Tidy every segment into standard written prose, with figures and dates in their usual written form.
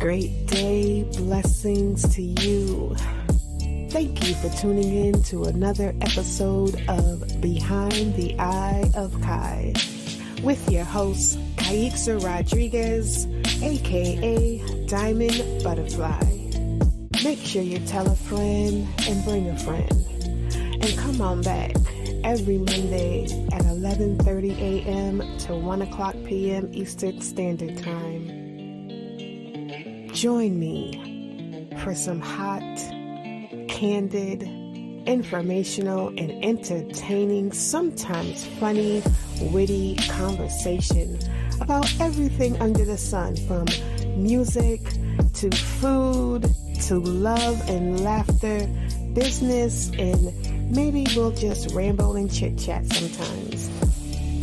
great day. Blessings to you. Thank you for tuning in to another episode of Behind the Eye of Kie with your host, Kaixa Rodriguez, aka Diamond Butterfly. Make sure you tell a friend and bring a friend. And come on back every Monday at 11:30 a.m. to 1 o'clock p.m. Eastern Standard Time. Join me for some hot, candid, informational, and entertaining, sometimes funny, witty conversation about everything under the sun, from music to food to love and laughter, business, and maybe we'll just ramble and chit chat sometimes.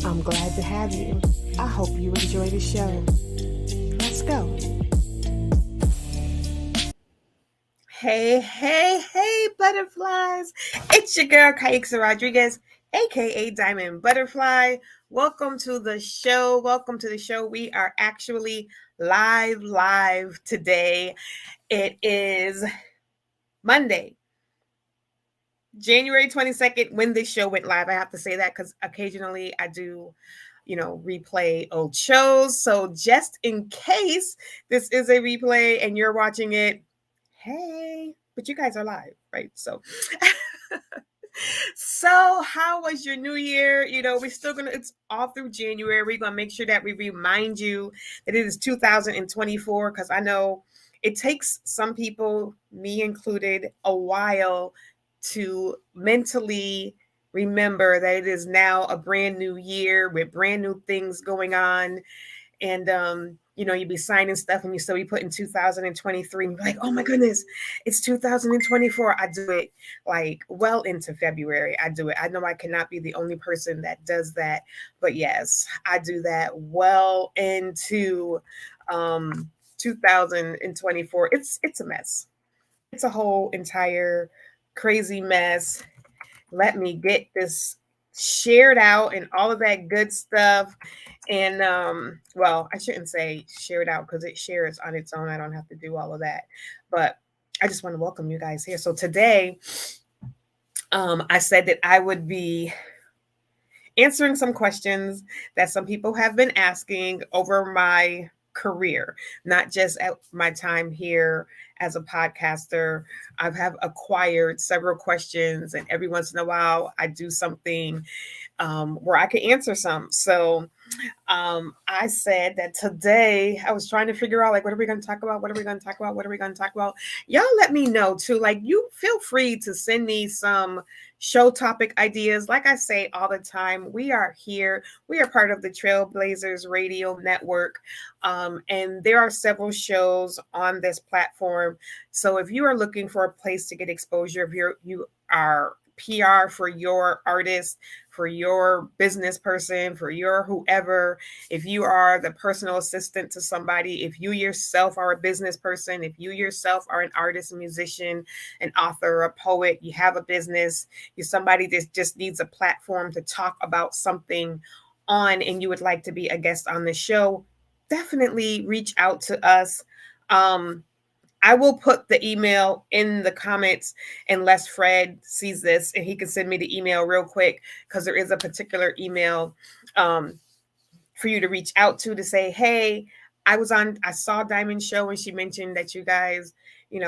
I'm glad to have you. I hope you enjoy the show. Let's go. Hey, butterflies. It's your girl, Kaixa Rodriguez, aka Diamond Butterfly. Welcome to the show. We are actually live today. It is Monday, January 22nd, when this show went live. I have to say that because occasionally I do, replay old shows. So just in case this is a replay and you're watching it, hey, but you guys are live, right? So how was your new year? We're still it's all through January. We're gonna make sure that we remind you that it is 2024, because I know it takes some people, me included, a while to mentally remember that it is now a brand new year with brand new things going on. And you'd be signing stuff and you still be putting 2023 and you're like, oh my goodness, it's 2024. I do it like well into February. I do it. I know I cannot be the only person that does that, but yes, I do that well into 2024. It's a mess. It's a whole entire crazy mess. Let me get this shared out and all of that good stuff. And well, I shouldn't say shared out because it shares on its own. I don't have to do all of that. But I just want to welcome you guys here. So today, I said that I would be answering some questions that some people have been asking over my career, not just at my time here as a podcaster. I have acquired several questions, and every once in a while I do something where I can answer some. So I said that today I was trying to figure out, like, what are we going to talk about? Y'all let me know too. Like, you feel free to send me some show topic ideas. Like I say all the time, we are here. We are part of the Trailblazers Radio Network. And there are several shows on this platform. So if you are looking for a place to get exposure, if you are PR for your artist, for your business person, for your whoever, if you are the personal assistant to somebody, if you yourself are a business person, if you yourself are an artist, a musician, an author, a poet, you have a business, you're somebody that just needs a platform to talk about something on, and you would like to be a guest on the show, definitely reach out to us. I will put the email in the comments unless Fred sees this and he can send me the email real quick, because there is a particular email for you to reach out to say, hey, I saw Diamond's show and she mentioned that you guys,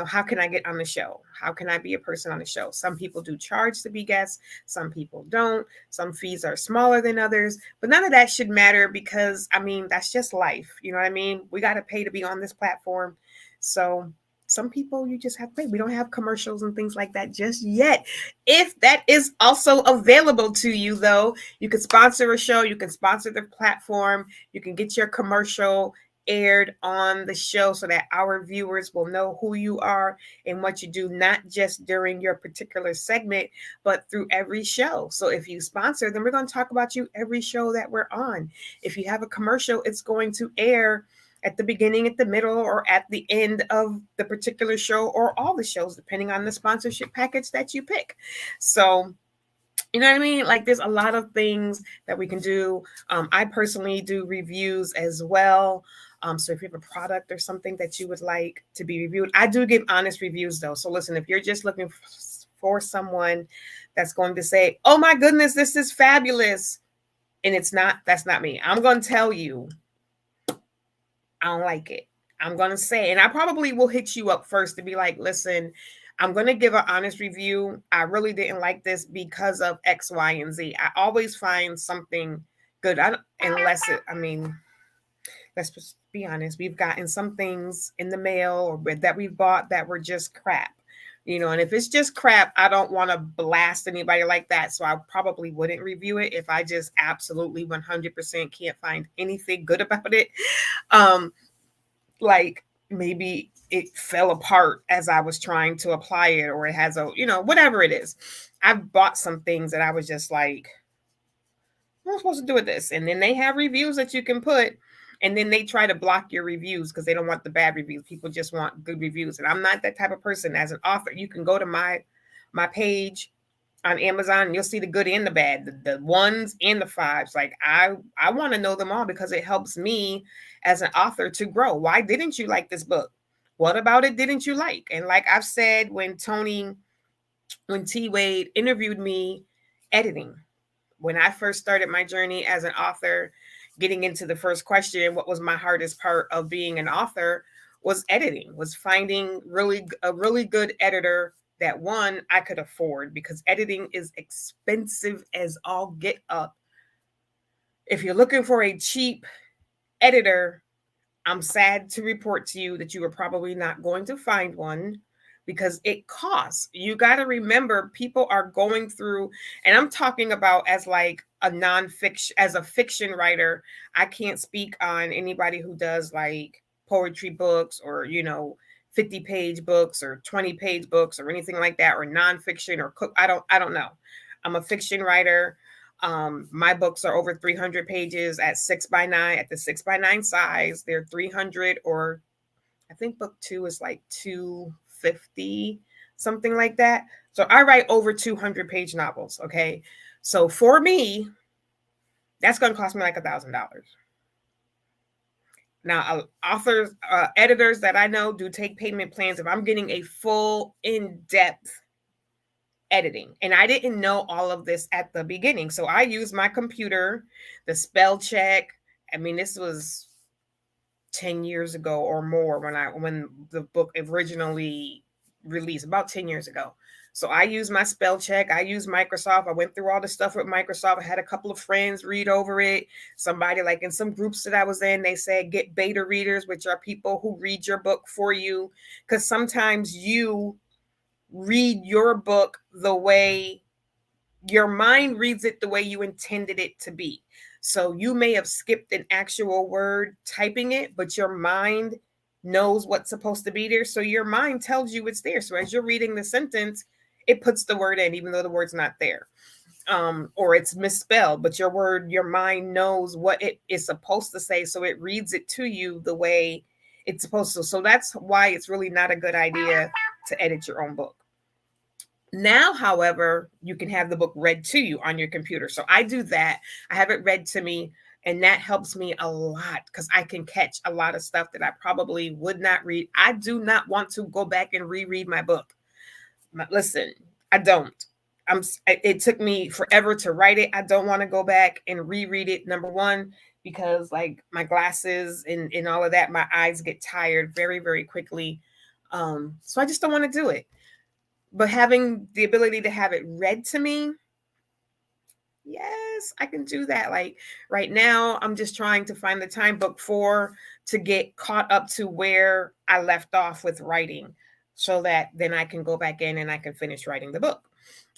how can I get on the show? How can I be a person on the show? Some people do charge to be guests. Some people don't. Some fees are smaller than others, but none of that should matter because, that's just life. You know what I mean? We got to pay to be on this platform. So some people you just have to pay. We don't have commercials and things like that just yet. If that is also available to you, though, you can sponsor a show. You can sponsor the platform. You can get your commercial aired on the show so that our viewers will know who you are and what you do, not just during your particular segment, but through every show. So if you sponsor, then we're going to talk about you every show that we're on. If you have a commercial, it's going to air at the beginning, at the middle, or at the end of the particular show, or all the shows, depending on the sponsorship package that you pick. So, you know what I mean? Like, there's a lot of things that we can do. I personally do reviews as well. So if you have a product or something that you would like to be reviewed, I do give honest reviews though. So listen, if you're just looking for someone that's going to say, oh my goodness, this is fabulous, and that's not me. I'm going to tell you, I don't like it. I'm going to say, and I probably will hit you up first to be like, listen, I'm going to give an honest review. I really didn't like this because of X, Y, and Z. I always find something good. I mean, let's just be honest. We've gotten some things in the mail or that we've bought that were just crap. And if it's just crap, I don't want to blast anybody like that. So I probably wouldn't review it if I just absolutely 100% can't find anything good about it. Like maybe it fell apart as I was trying to apply it, or it has whatever it is. I've bought some things that I was just like, what am I supposed to do with this? And then they have reviews that you can put, and then they try to block your reviews because they don't want the bad reviews. People just want good reviews. And I'm not that type of person. As an author, you can go to my page on Amazon and you'll see the good and the bad, the ones and the fives. Like I want to know them all because it helps me as an author to grow. Why didn't you like this book? What about it didn't you like? And like I've said, when T. Wade interviewed me, editing, when I first started my journey as an author, getting into the first question, what was my hardest part of being an author, was editing, was finding a really good editor that, one, I could afford, because editing is expensive as all get up. If you're looking for a cheap editor, I'm sad to report to you that you are probably not going to find one, because it costs. You got to remember, people are going through, and I'm talking about as like a nonfiction, as a fiction writer. I can't speak on anybody who does like poetry books or 50-page books or 20-page books or anything like that, or nonfiction or cook. I don't know. I'm a fiction writer. My books are over 300 pages at 6x9, at the 6x9 size. They're 300, or I think book 2 is like 250, something like that. So I write over 200-page novels. Okay. So for me, that's going to cost me like $1,000. Now, authors, editors that I know do take payment plans if I'm getting a full in-depth editing. And I didn't know all of this at the beginning. So I used my computer, the spell check. I mean, this was 10 years ago or more when the book originally released, about 10 years ago. So I used my spell check. I used Microsoft. I went through all the stuff with Microsoft. I had a couple of friends read over it. Somebody, like in some groups that I was in, they said get beta readers, which are people who read your book for you. Because sometimes you read your book the way your mind reads it, the way you intended it to be. So you may have skipped an actual word typing it, but your mind knows what's supposed to be there. So your mind tells you it's there. So as you're reading the sentence, it puts the word in, even though the word's not there. Or it's misspelled, but your mind knows what it is supposed to say. So it reads it to you the way it's supposed to. So that's why it's really not a good idea to edit your own book. Now, however, you can have the book read to you on your computer. So I do that. I have it read to me, and that helps me a lot because I can catch a lot of stuff that I probably would not read. I do not want to go back and reread my book. Listen, I don't. It took me forever to write it. I don't want to go back and reread it. Number one, because like my glasses and all of that, my eyes get tired very, very quickly. So I just don't want to do it. But having the ability to have it read to me, yes, I can do that. Like right now, I'm just trying to find the time, book 4, to get caught up to where I left off with writing, so that then I can go back in and I can finish writing the book.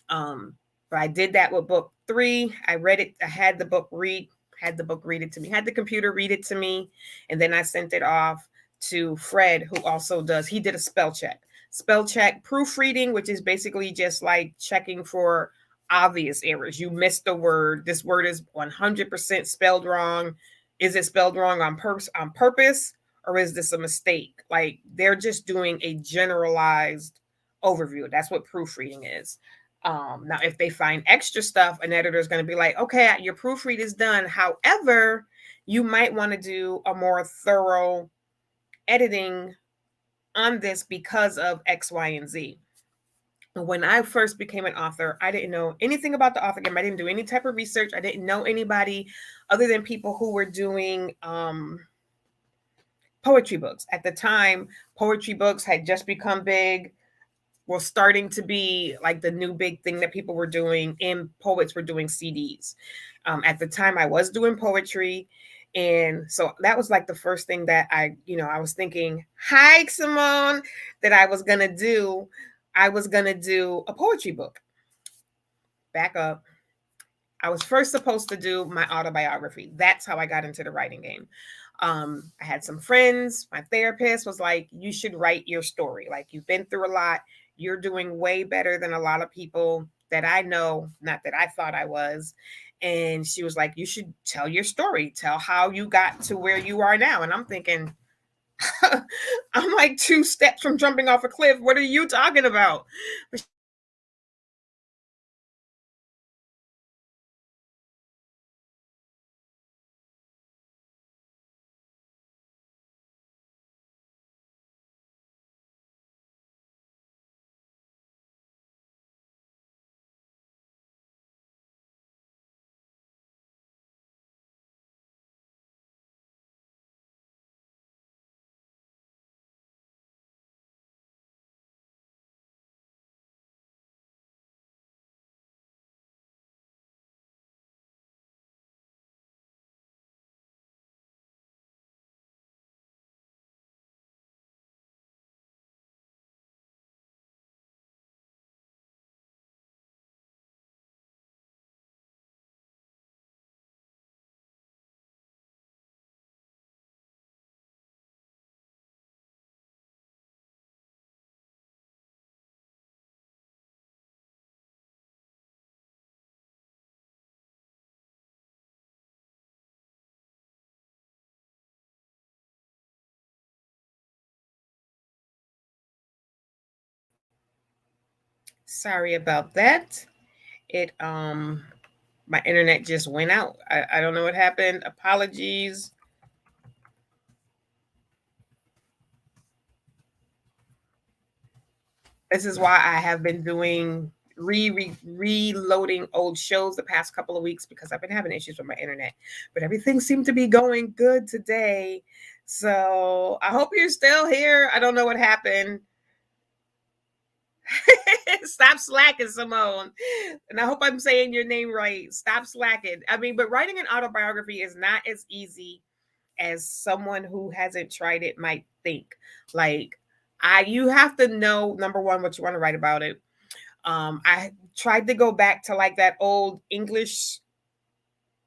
But I did that with book 3. I read it. I had the book read it to me, had the computer read it to me. And then I sent it off to Fred, who also he did a spell check, proofreading, which is basically just like checking for obvious errors. You missed a word. This word is 100% spelled wrong. Is it spelled wrong on purpose, or is this a mistake? Like they're just doing a generalized overview. That's what proofreading is. Now, if they find extra stuff, an editor is going to be like, okay, your proofread is done. However, you might want to do a more thorough editing on this because of X, Y, and Z. When I first became an author, I didn't know anything about the author game. I didn't do any type of research. I didn't know anybody other than people who were doing poetry books. At the time, poetry books had just become big, were starting to be like the new big thing that people were doing, and poets were doing CDs. At the time, I was doing poetry. And so that was like the first thing that I was thinking, hi, Simone, that I was going to do. I was going to do a poetry book. Back up. I was first supposed to do my autobiography. That's how I got into the writing game. I had some friends. My therapist was like, you should write your story. Like, you've been through a lot. You're doing way better than a lot of people that I know, not that I thought I was. And she was like, you should tell your story. Tell how you got to where you are now. And I'm thinking, I'm like 2 steps from jumping off a cliff. What are you talking about? Sorry about that. It My internet just went out. I don't know what happened. Apologies. This is why I have been doing reloading old shows the past couple of weeks, because I've been having issues with my internet. But everything seemed to be going good today. So I hope you're still here. I don't know what happened. Stop slacking, Simone. And I hope I'm saying your name right. Stop slacking. I mean, but writing an autobiography is not as easy as someone who hasn't tried it might think. Like, you have to know, number one, what you want to write about it. I tried to go back to like that old English,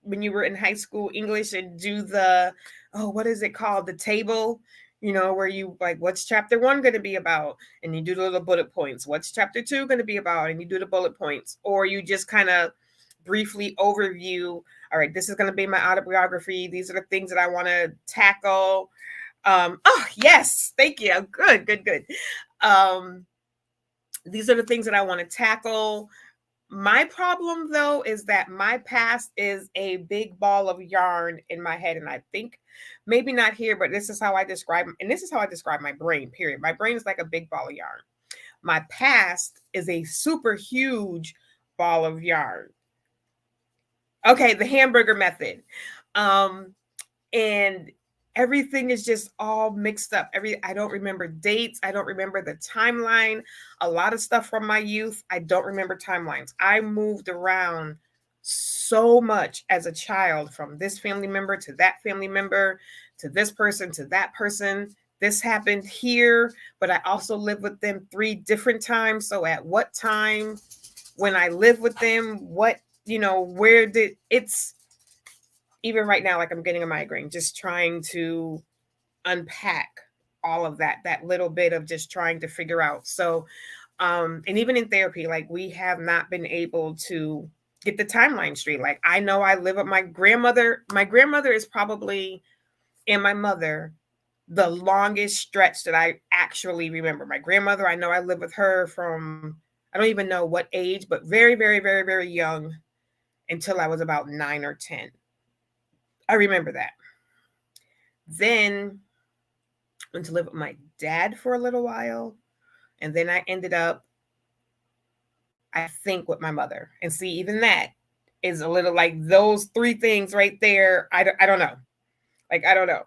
when you were in high school English, and do the, oh, what is it called? The table, where you like, what's chapter 1 going to be about? And you do the little bullet points. What's chapter 2 going to be about? And you do the bullet points. Or you just kind of briefly overview, all right, this is going to be my autobiography. These are the things that I want to tackle. Oh, yes. Thank you. Good, good, good. These are the things that I want to tackle. My problem, though, is that my past is a big ball of yarn in my head. And I think maybe not here, but this is how I describe, and this is how I describe my brain, period. My brain is like a big ball of yarn. My past is a super huge ball of yarn. Okay, the hamburger method. Um, and everything is just all mixed up. I don't remember dates. I don't remember the timeline. A lot of stuff from my youth, I don't remember timelines. I moved around so much as a child, from this family member to that family member to this person to that person. This happened here, but I also lived with them 3 different times. So at what time, when I lived with them, where did it's even right now, like, I'm getting a migraine just trying to unpack all of that little bit of just trying to figure out. So, and even in therapy, like, we have not been able to get the timeline straight. Like, I know I live with my grandmother. My grandmother is probably, and my mother, the longest stretch that I actually remember. My grandmother, I know I lived with her from, I don't even know what age, but very, very, very, very young, until I was about 9 or 10. I remember that. Then went to live with my dad for a little while. And then I ended up, I think, with my mother. And see, even that is a little like those three things right there. I don't know. Like, I don't know.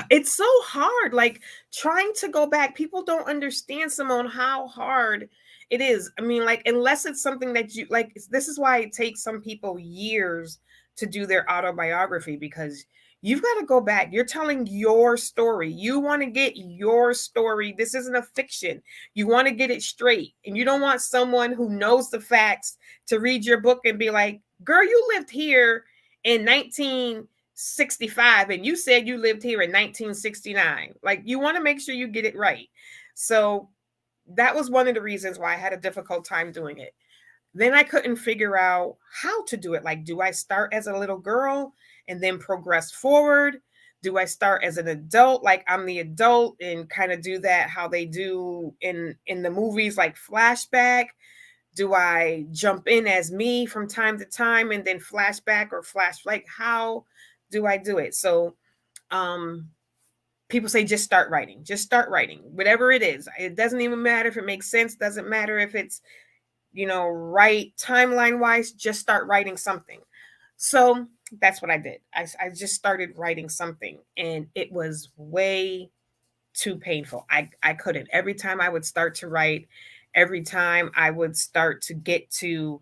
It's so hard. Like trying to go back. People don't understand, Simone, how hard it is. I mean, like, unless it's something that you like, this is why it takes some people years to do their autobiography, because you've got to go back. You're telling your story. You want to get your story. This isn't a fiction. You want to get it straight. And you don't want someone who knows the facts to read your book and be like, girl, you lived here in 1965 and you said you lived here in 1969. Like, you want to make sure you get it right. So that was one of the reasons why I had a difficult time doing it. Then I couldn't figure out how to do it. Like, do I start as a little girl and then progress forward? Do I start as an adult, like I'm the adult, and kind of do that how they do in the movies, like flashback? Do I jump in as me from time to time and then flashback or flash? Like, how do I do it? So people say just start writing. Just start writing. Whatever it is. It doesn't even matter if it makes sense. Doesn't matter if it's, right timeline wise. Just start writing something. So that's what I did. I just started writing something, and it was way too painful. I couldn't. Every time I would start to write, every time I would start to get to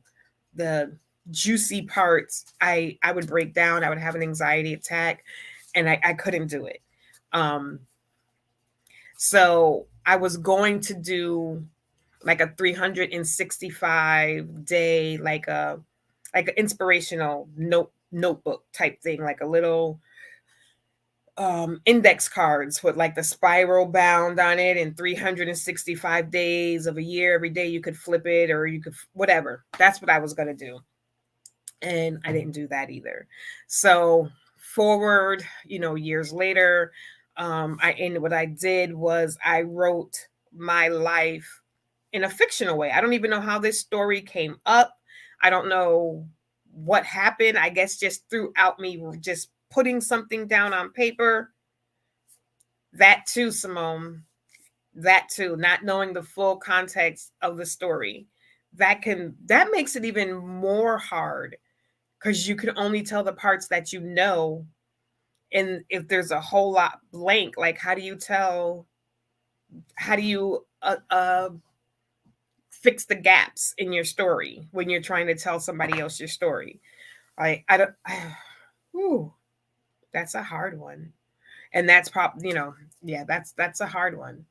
the juicy parts, I would break down. I would have an anxiety attack, and I couldn't do it. So I was going to do like a 365 day, like an inspirational notebook type thing, like a little index cards with like the spiral bound on it, and 365 days of a year. Every day you could flip it, or you could whatever. That's what I was going to do. And I didn't do that either. So forward, years later, what I did was I wrote my life in a fictional way. I don't even know how this story came up. I don't know what happened. I guess just throughout me just putting something down on paper. That too, Simone. That too, not knowing the full context of the story. That makes it even more hard, because you can only tell the parts that you know. And if there's a whole lot blank, like how do you fix the gaps in your story when you're trying to tell somebody else your story? I don't, whew, that's a hard one. And that's that's a hard one.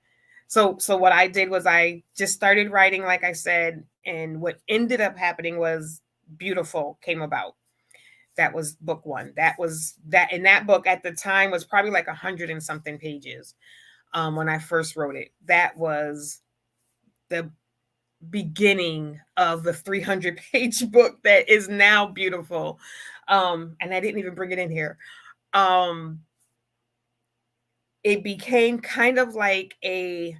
So what I did was I just started writing, like I said, and what ended up happening was Beautiful came about. That was book one. That was that, and that book at the time was probably like 100 and something pages when I first wrote it. That was the beginning of the 300-page book that is now Beautiful. And I didn't even bring it in here. It became kind of like the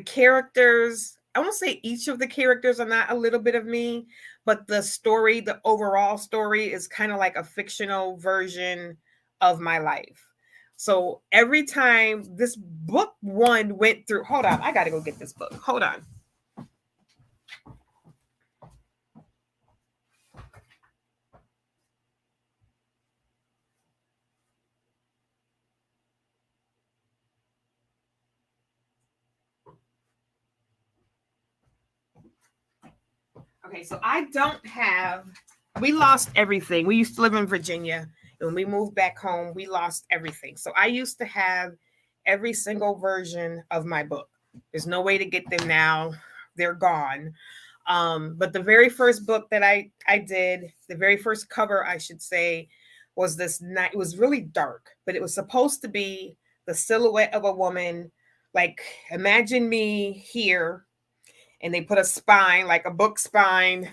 characters, I won't say each of the characters are not a little bit of me, but the story, the overall story, is kind of like a fictional version of my life. So every time this book one went through, hold on, I got to go get this book. Hold on. Okay, so we lost everything. We used to live in Virginia. When we moved back home, we lost everything. So I used to have every single version of my book. There's no way to get them now. They're gone. But the very first book that I did, the very first cover, I should say, was this night. It was really dark, but it was supposed to be the silhouette of a woman. Like, imagine me here, and they put a spine, like a book spine,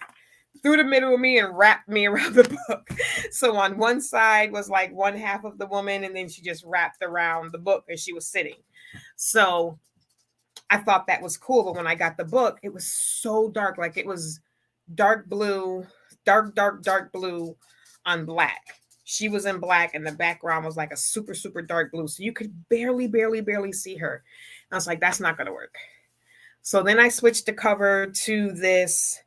through the middle of me and wrapped me around the book. So on one side was like one half of the woman, and then she just wrapped around the book as she was sitting. So I thought that was cool. But when I got the book, it was so dark. Like, it was dark blue, dark blue on black. She was in black and the background was like a super, super dark blue. So you could barely, barely, barely see her. I was like, that's not going to work. So then I switched the cover to this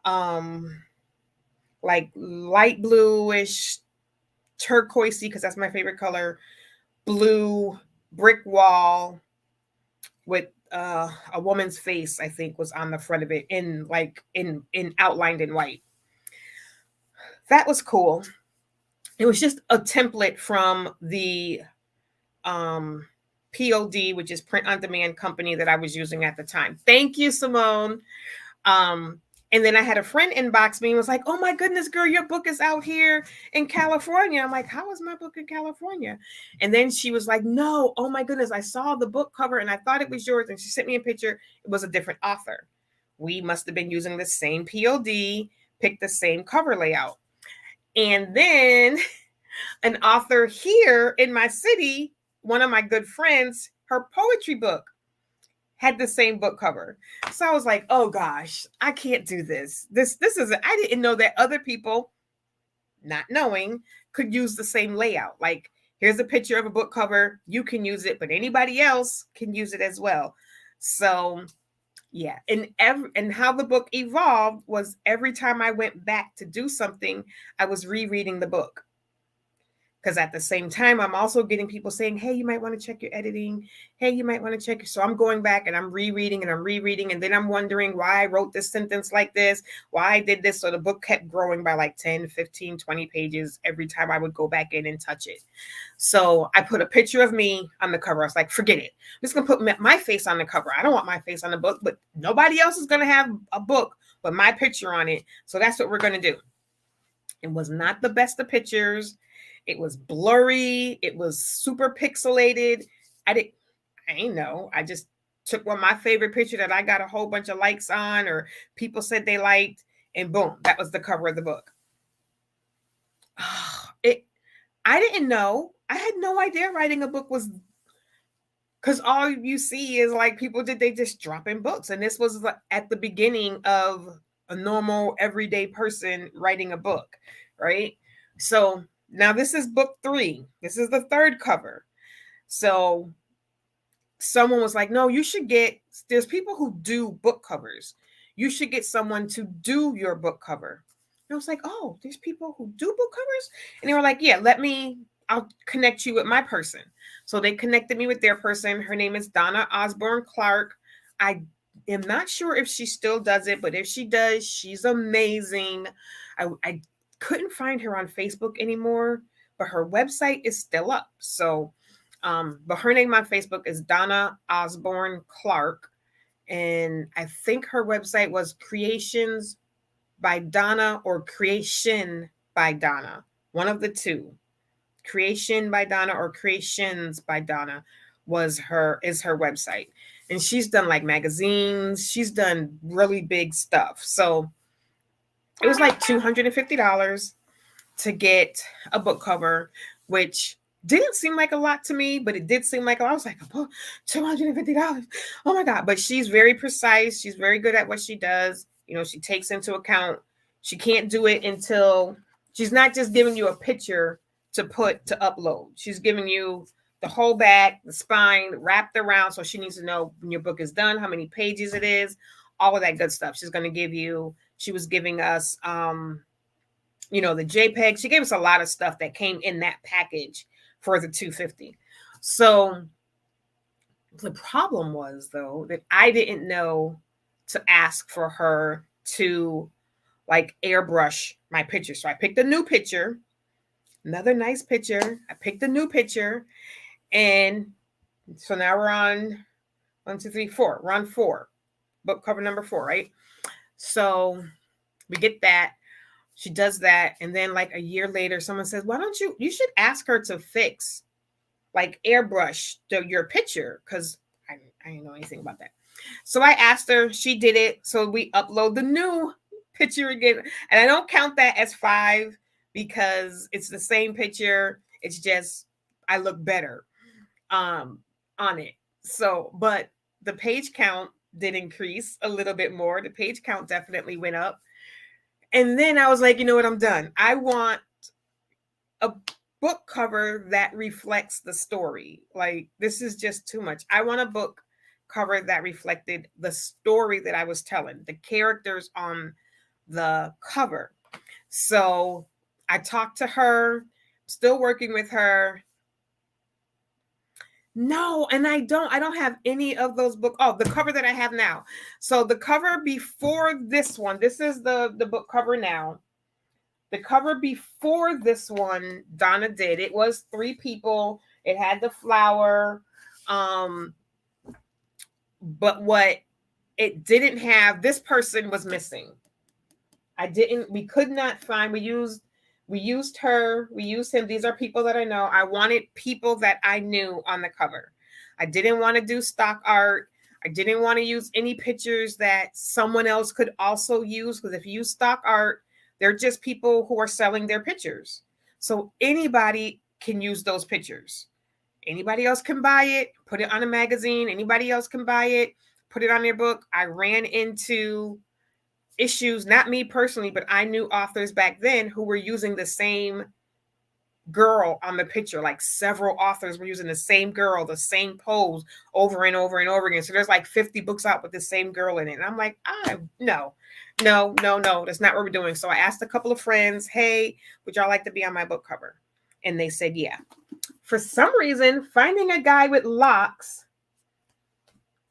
like light bluish turquoisey, because that's my favorite color, blue brick wall with a woman's face, I think, was on the front of it in outlined in white. That was cool. It was just a template from the POD, which is print on demand company that I was using at the time. Thank you, Simone. And then I had a friend inbox me and was like, oh my goodness, girl, your book is out here in California. I'm like, how is my book in California? And then she was like, no, oh my goodness, I saw the book cover and I thought it was yours. And she sent me a picture. It was a different author. We must have been using the same POD, picked the same cover layout. And then an author here in my city, one of my good friends, her poetry book had the same book cover. So I was like, oh gosh, I can't do this. This is, I didn't know that other people, not knowing, could use the same layout. Like, here's a picture of a book cover. You can use it, but anybody else can use it as well. So yeah. And how the book evolved was every time I went back to do something, I was rereading the book. Because at the same time, I'm also getting people saying, hey, you might want to check your editing. Hey, you might want to check. So I'm going back and I'm rereading and I'm rereading. And then I'm wondering why I wrote this sentence like this, why I did this. So the book kept growing by like 10, 15, 20 pages every time I would go back in and touch it. So I put a picture of me on the cover. I was like, forget it. I'm just going to put my face on the cover. I don't want my face on the book, but nobody else is going to have a book with my picture on it. So that's what we're going to do. It was not the best of pictures. It was blurry. It was super pixelated. I ain't know. I just took one of my favorite picture that I got a whole bunch of likes on, or people said they liked, and boom, that was the cover of the book. I didn't know. I had no idea writing a book was, because all you see is like people they just drop in books. And this was at the beginning of a normal everyday person writing a book, right? So now this is book 3. This is the 3rd cover. So someone was like, no, you should there's people who do book covers. You should get someone to do your book cover. And I was like, oh, there's people who do book covers? And they were like, yeah, I'll connect you with my person. So they connected me with their person. Her name is Donna Osborne Clark. I am not sure if she still does it, but if she does, she's amazing. I couldn't find her on Facebook anymore, but her website is still up. So, but her name on Facebook is Donna Osborne Clark. And I think her website was Creations by Donna or Creation by Donna. One of the two. Creation by Donna or Creations by Donna is her website. And she's done like magazines. She's done really big stuff. So it was like $250 to get a book cover, which didn't seem like a lot to me, but it did seem like I was like, $250. Oh my God. But she's very precise. She's very good at what she does. You know, she takes into account, she can't do it until she's not just giving you a picture to upload. She's giving you the whole back, the spine wrapped around. So she needs to know when your book is done, how many pages it is, all of that good stuff. She's going to give you, she was giving us, you know, the JPEG. She gave us a lot of stuff that came in that package for the $250. So the problem was, though, that I didn't know to ask for her to like airbrush my picture. So I picked a new picture, another nice picture. I picked a new picture. And so now we're on 1, 2, 3, 4. We're on 4. Book cover number 4, right? So we get that. She does that. And then like a year later, someone says, why don't you should ask her to fix, like airbrush your picture. Cause I didn't know anything about that. So I asked her, she did it. So we upload the new picture again. And I don't count that as 5 because it's the same picture. It's just, I look better on it. So, but the page count did increase a little bit more. The page count definitely went up. And then I was like, you know what, I'm done. I want a book cover that reflects the story. Like, this is just too much. I want a book cover that reflected the story that I was telling, the characters on the cover. So I talked to her, still working with her. No, and I don't have any of those books. Oh, the cover that I have now. So the cover before this one, this is the book cover now. The cover before this one, Donna did. It was 3 people. It had the flower. But what it didn't have, this person was missing. We could not find, we used her, we used him. These are people that I know. I wanted people that I knew on the cover. I didn't want to do stock art. I didn't want to use any pictures that someone else could also use, because if you use stock art, they're just people who are selling their pictures. So anybody can use those pictures. Anybody else can buy it, put it on a magazine. Anybody else can buy it, put it on their book. I ran into issues, not me personally, but I knew authors back then who were using the same girl on the picture. Like, several authors were using the same girl, the same pose over and over and over again. So there's like 50 books out with the same girl in it. And I'm like, no, that's not what we're doing. So I asked a couple of friends, hey, would y'all like to be on my book cover? And they said, yeah. For some reason, finding a guy with locks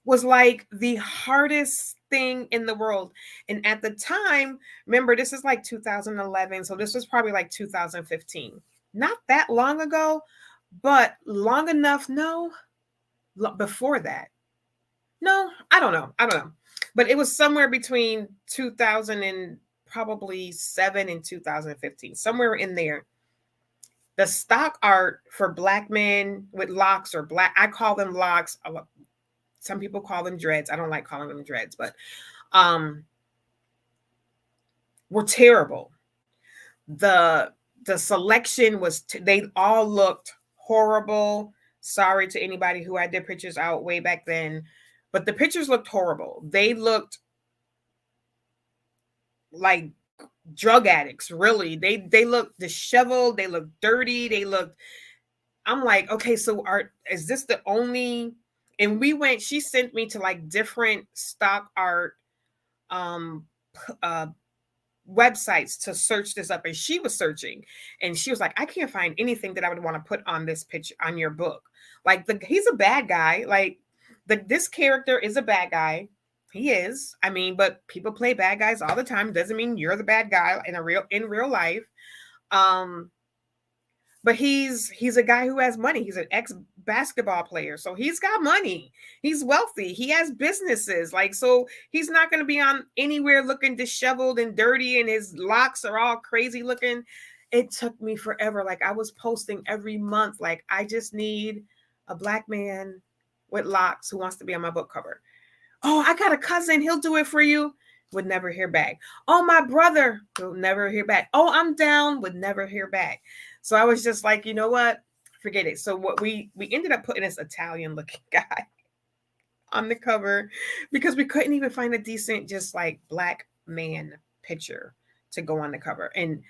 was like the hardest thing in the world. And at the time, remember, this is like 2011. So this was probably like 2015. Not that long ago, but long enough. No, before that. No, I don't know. But it was somewhere between 2000 and probably 7 and 2015, somewhere in there. The stock art for Black men with locks, or black, I call them locks. Some people call them dreads. I don't like calling them dreads, but were terrible. The selection was, they all looked horrible. Sorry to anybody who had their pictures out way back then, but the pictures looked horrible. They looked like drug addicts, really. They looked disheveled. They looked dirty. I'm like, okay, so is this the only? And she sent me to like different stock art websites to search this up, and she was searching, and she was like, I can't find anything that I would want to put on this picture on your book. Like, he's a bad guy. Like, this character is a bad guy. He is. I mean, but people play bad guys all the time. Doesn't mean you're the bad guy in real life. But he's a guy who has money. He's an ex-basketball player. So he's got money. He's wealthy. He has businesses. Like, so he's not going to be on anywhere looking disheveled and dirty, and his locks are all crazy looking. It took me forever. Like, I was posting every month, like, I just need a Black man with locks who wants to be on my book cover. Oh, I got a cousin. He'll do it for you. Would never hear back. Oh, my brother. Will never hear back. Oh, I'm down. Would never hear back. So I was just like, you know what? Forget it. So what we ended up putting this Italian looking guy on the cover, because we couldn't even find a decent, just like, Black man picture to go on the cover. And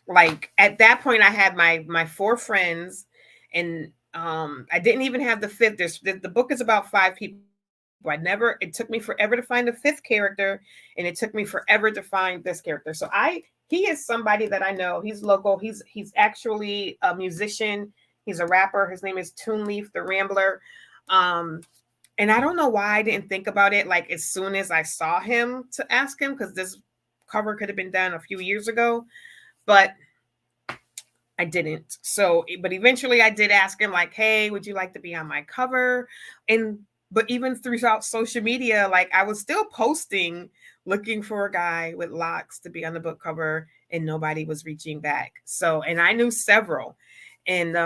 like, at that point, I had my 4 friends, and I didn't even have the 5th. The book is about 5 people. It took me forever to find the 5th character, and it took me forever to find this character. So he is somebody that I know. He's local. He's actually a musician. He's a rapper. His name is Toonleaf the Rambler. And I don't know why I didn't think about it, like, as soon as I saw him, to ask him, because this cover could have been done a few years ago, but I didn't. So, but eventually I did ask him, like, hey, would you like to be on my cover? But even throughout social media, like, I was still posting, looking for a guy with locks to be on the book cover, and nobody was reaching back. So, and I knew several. And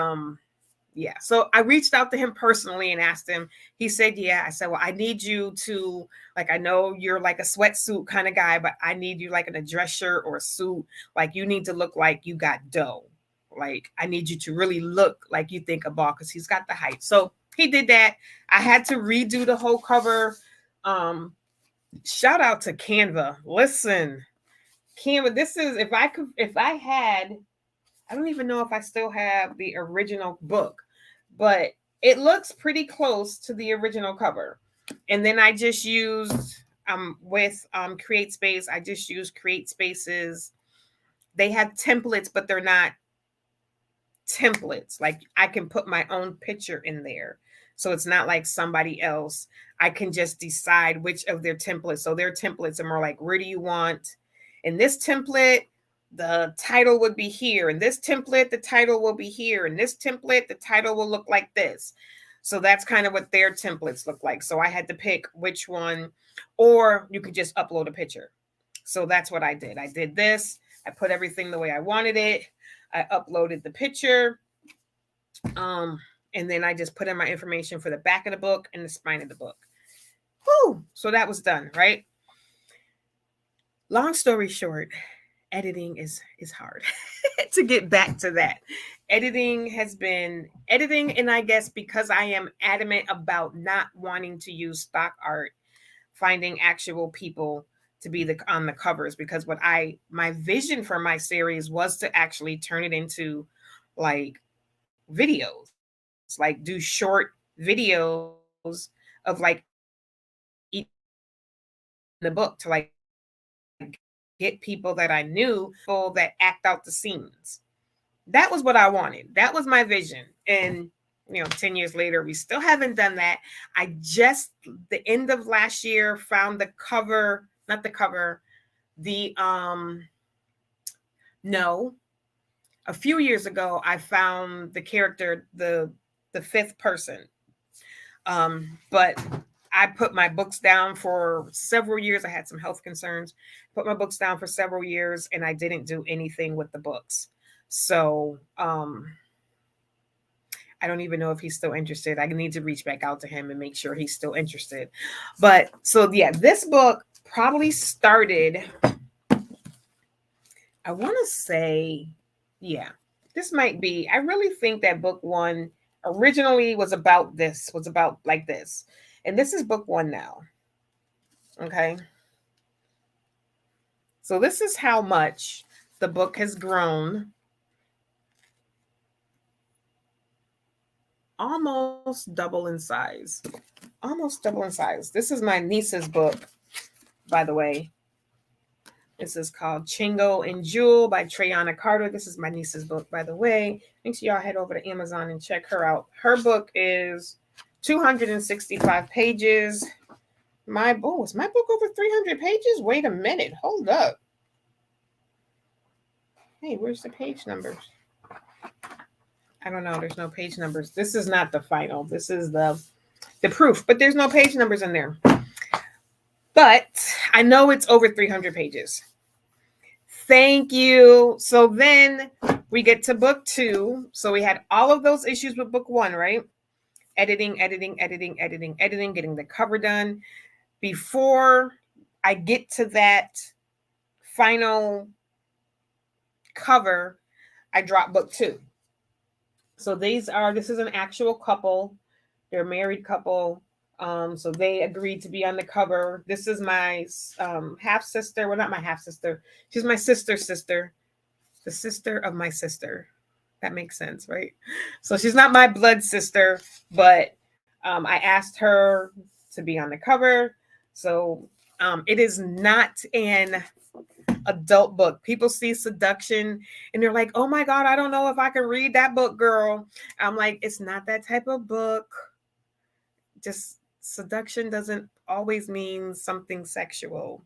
yeah, so I reached out to him personally and asked him. He said, yeah. I said, well, I need you to, like, I know you're like a sweatsuit kind of guy, but I need you like in a dress shirt or a suit. Like, you need to look like you got dough. Like, I need you to really look like you think a ball, because he's got the height. So he did that. I had to redo the whole cover. Shout out to Canva. Listen, Canva, this is, if I had I don't even know if I still have the original book, but it looks pretty close to the original cover. And then I just used with Create Space, I just used Create Spaces. They have templates, but they're not templates. Like I can put my own picture in there. So it's not like somebody else. I can just decide which of their templates. So their templates are more like, where do you want? In this template, the title would be here. In this template, the title will be here. In this template, the title will look like this. So that's kind of what their templates look like. So I had to pick which one, or you could just upload a picture. So that's what I did. I did this. I put everything the way I wanted it. I uploaded the picture. And then I just put in my information for the back of the book and the spine of the book. Whew. So that was done, right? Long story short, editing is hard. To get back to that, editing, and I guess because I am adamant about not wanting to use stock art, finding actual people to be on the covers, because my vision for my series was to actually turn it into like videos, like do short videos of like each in the book, to like get people that I knew, people that act out the scenes. That was what I wanted. That was my vision. And 10 years later, we still haven't done that. I just, the end of last year, found the cover, not the cover, the, no, a few years ago, I found the character, the fifth person. But I put my books down for several years. I had some health concerns, put my books down for several years, and I didn't do anything with the books. So, I don't even know if he's still interested. I need to reach back out to him and make sure he's still interested. But so yeah, this book probably started, I want to say, yeah, this might be, I really think that book one originally was about like this. And this is book one now. Okay. So this is how much the book has grown. Almost double in size. Almost double in size. This is my niece's book, by the way. This is called Chingo and Jewel by Trayana Carter. This is my niece's book, by the way. Make sure y'all head over to Amazon and check her out. Her book is 265 pages. Is my book over 300 pages? Wait a minute. Hold up. Hey, where's the page numbers? I don't know. There's no page numbers. This is not the final. This is the proof, but there's no page numbers in there. But I know it's over 300 pages. Thank you. So then we get to book two. So we had all of those issues with book one, right? Editing, getting the cover done. Before I get to that final cover, I drop book two. So this is an actual couple. They're a married couple. So they agreed to be on the cover. This is my half sister. Well, not my half sister. She's my sister's sister, the sister of my sister. That makes sense, right? So she's not my blood sister, but I asked her to be on the cover. So it is not an adult book. People see seduction and they're like, oh my God, I don't know if I can read that book, girl. I'm like, it's not that type of book. Just seduction doesn't always mean something sexual.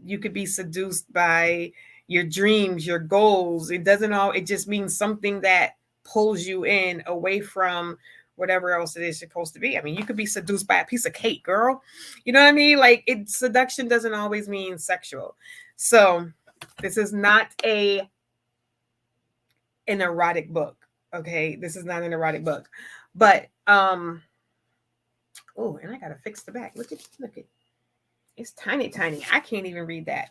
You could be seduced by your dreams, your goals. It just means something that pulls you in away from whatever else it is supposed to be. I mean, you could be seduced by a piece of cake, girl. You know what I mean? Like seduction doesn't always mean sexual. So this is not an erotic book. Okay. This is not an erotic book, but, oh, and I got to fix the back. Look at. It's tiny. I can't even read that.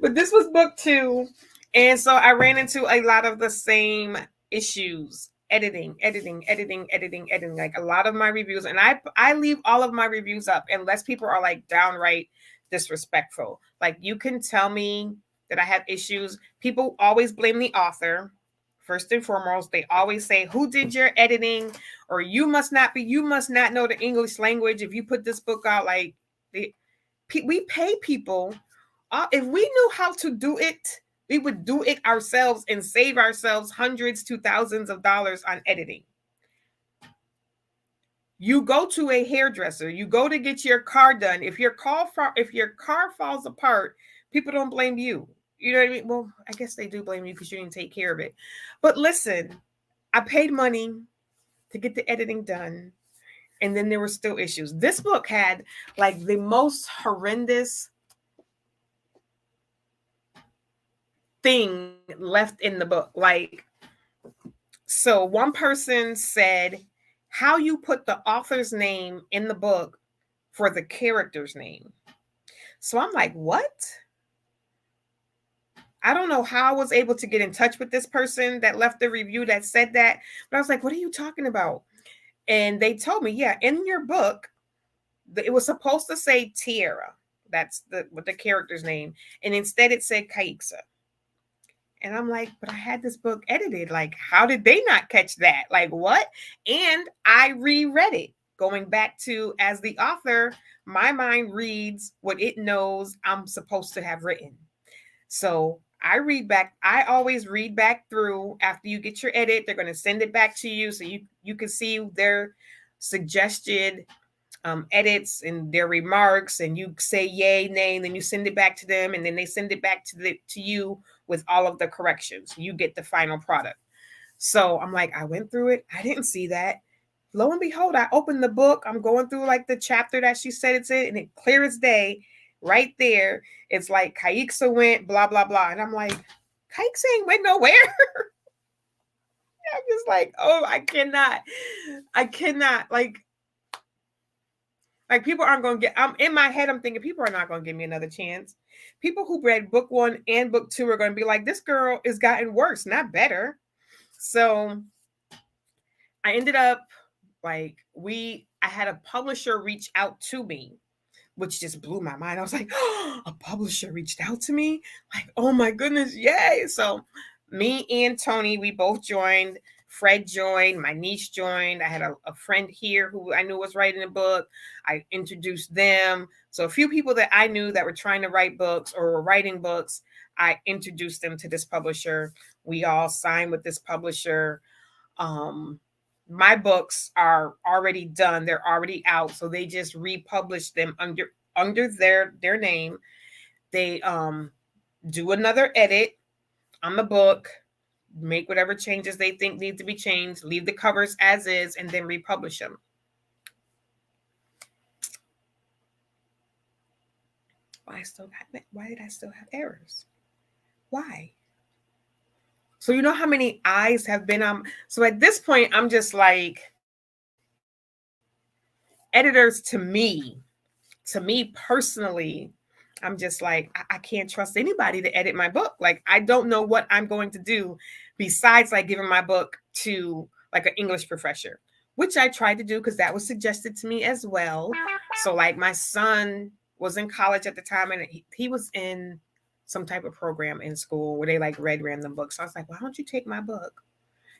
But this was book two. And so I ran into a lot of the same issues. Editing. Like a lot of my reviews. And I leave all of my reviews up unless people are like downright disrespectful. Like you can tell me that I have issues. People always blame the author. First and foremost, they always say, "Who did your editing?" Or you must not know the English language if you put this book out. Like, we pay people. If we knew how to do it, we would do it ourselves and save ourselves hundreds to thousands of dollars on editing. You go to a hairdresser, you go to get your car done. If your car falls apart, people don't blame you. You know what I mean? Well, I guess they do blame you because you didn't take care of it. But listen, I paid money to get the editing done, and then there were still issues. This book had like the most horrendous thing left in the book. Like, so one person said how you put the author's name in the book for the character's name. So I'm like, what? I don't know how I was able to get in touch with this person that left the review that said that, but I was like, what are you talking about? And they told me, yeah, in your book, it was supposed to say Tierra. That's the character's name. And instead it said Caixa. And I'm like, but I had this book edited. Like, how did they not catch that? Like, what? And I reread it. Going back to, as the author, my mind reads what it knows I'm supposed to have written. So I always read back through after you get your edit. They're going to send it back to you so you can see their suggested edits and their remarks, and you say yay, nay, and then you send it back to them, and then they send it back to you with all of the corrections. You get the final product. So I'm like, I went through it. I didn't see that. Lo and behold, I opened the book. I'm going through like the chapter that she said it's in, and it clear as day, right there. It's like Caixa went blah blah blah, and I'm like, Caixa ain't went nowhere. I'm just like, oh, I cannot like people aren't going to get, I'm in my head, I'm thinking people are not going to give me another chance. People who read book 1 and book 2 are going to be like, this girl is gotten worse, not better. So I ended up like, I had a publisher reach out to me, which just blew my mind. I was like, oh, a publisher reached out to me? Like, oh my goodness, yay. So me and Tony, we both joined. Fred joined, my niece joined. I had a friend here who I knew was writing a book. I introduced them. So a few people that I knew that were trying to write books or were writing books, I introduced them to this publisher. We all signed with this publisher. My books are already done. They're already out. So they just republished them under their name. They do another edit on the book, make whatever changes they think need to be changed, leave the covers as is, and then republish them. Why did I still have errors? Why? So you know how many eyes have been on. So at this point, I'm just like, editors to me personally, I'm just like, I can't trust anybody to edit my book. Like, I don't know what I'm going to do besides like giving my book to like an English professor, which I tried to do because that was suggested to me as well. So like my son was in college at the time, and he was in some type of program in school where they like read random books. So I was like, why don't you take my book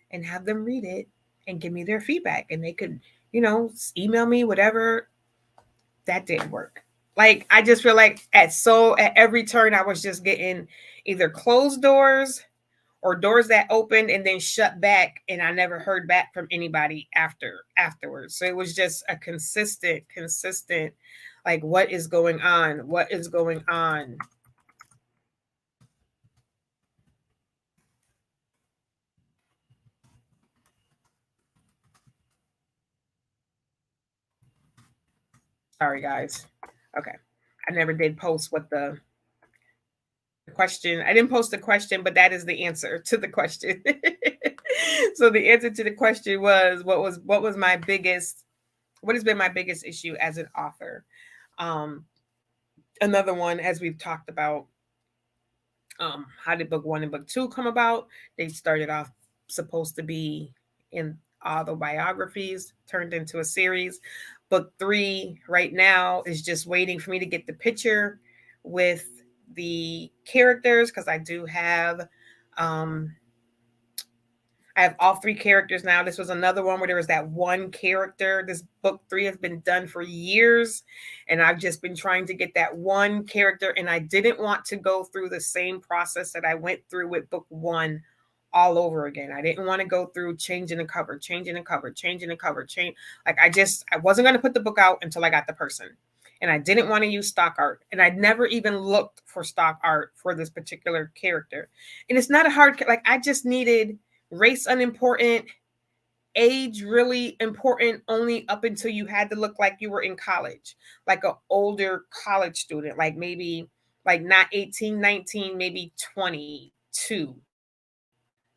and have them read it and give me their feedback, and they could, email me whatever. That didn't work. Like, I just feel like at every turn I was just getting either closed doors or doors that opened and then shut back, and I never heard back from anybody afterwards. So it was just a consistent like, what is going on? What is going on? Sorry guys. Okay. I never did post what the question. I didn't post the question, but that is the answer to the question. So the answer to the question was, what has been my biggest issue as an author? Another one, as we've talked about, how did book 1 and book 2 come about? They started off supposed to be in autobiographies, turned into a series. Book 3 right now is just waiting for me to get the picture with the characters because um I have all three characters now. This was another one where there was that one character. This book three has been done for years, and I've just been trying to get that one character. And I didn't want to go through the same process that I went through with book one all over again. I didn't want to go through changing the cover, changing the cover, changing the cover, change. Like I wasn't going to put the book out until I got the person. And I didn't want to use stock art. And I never even looked for stock art for this particular character. And it's not a hard, like I just needed race unimportant, age really important only up until you had to look like you were in college, like an older college student, like maybe like not 18, 19, maybe 22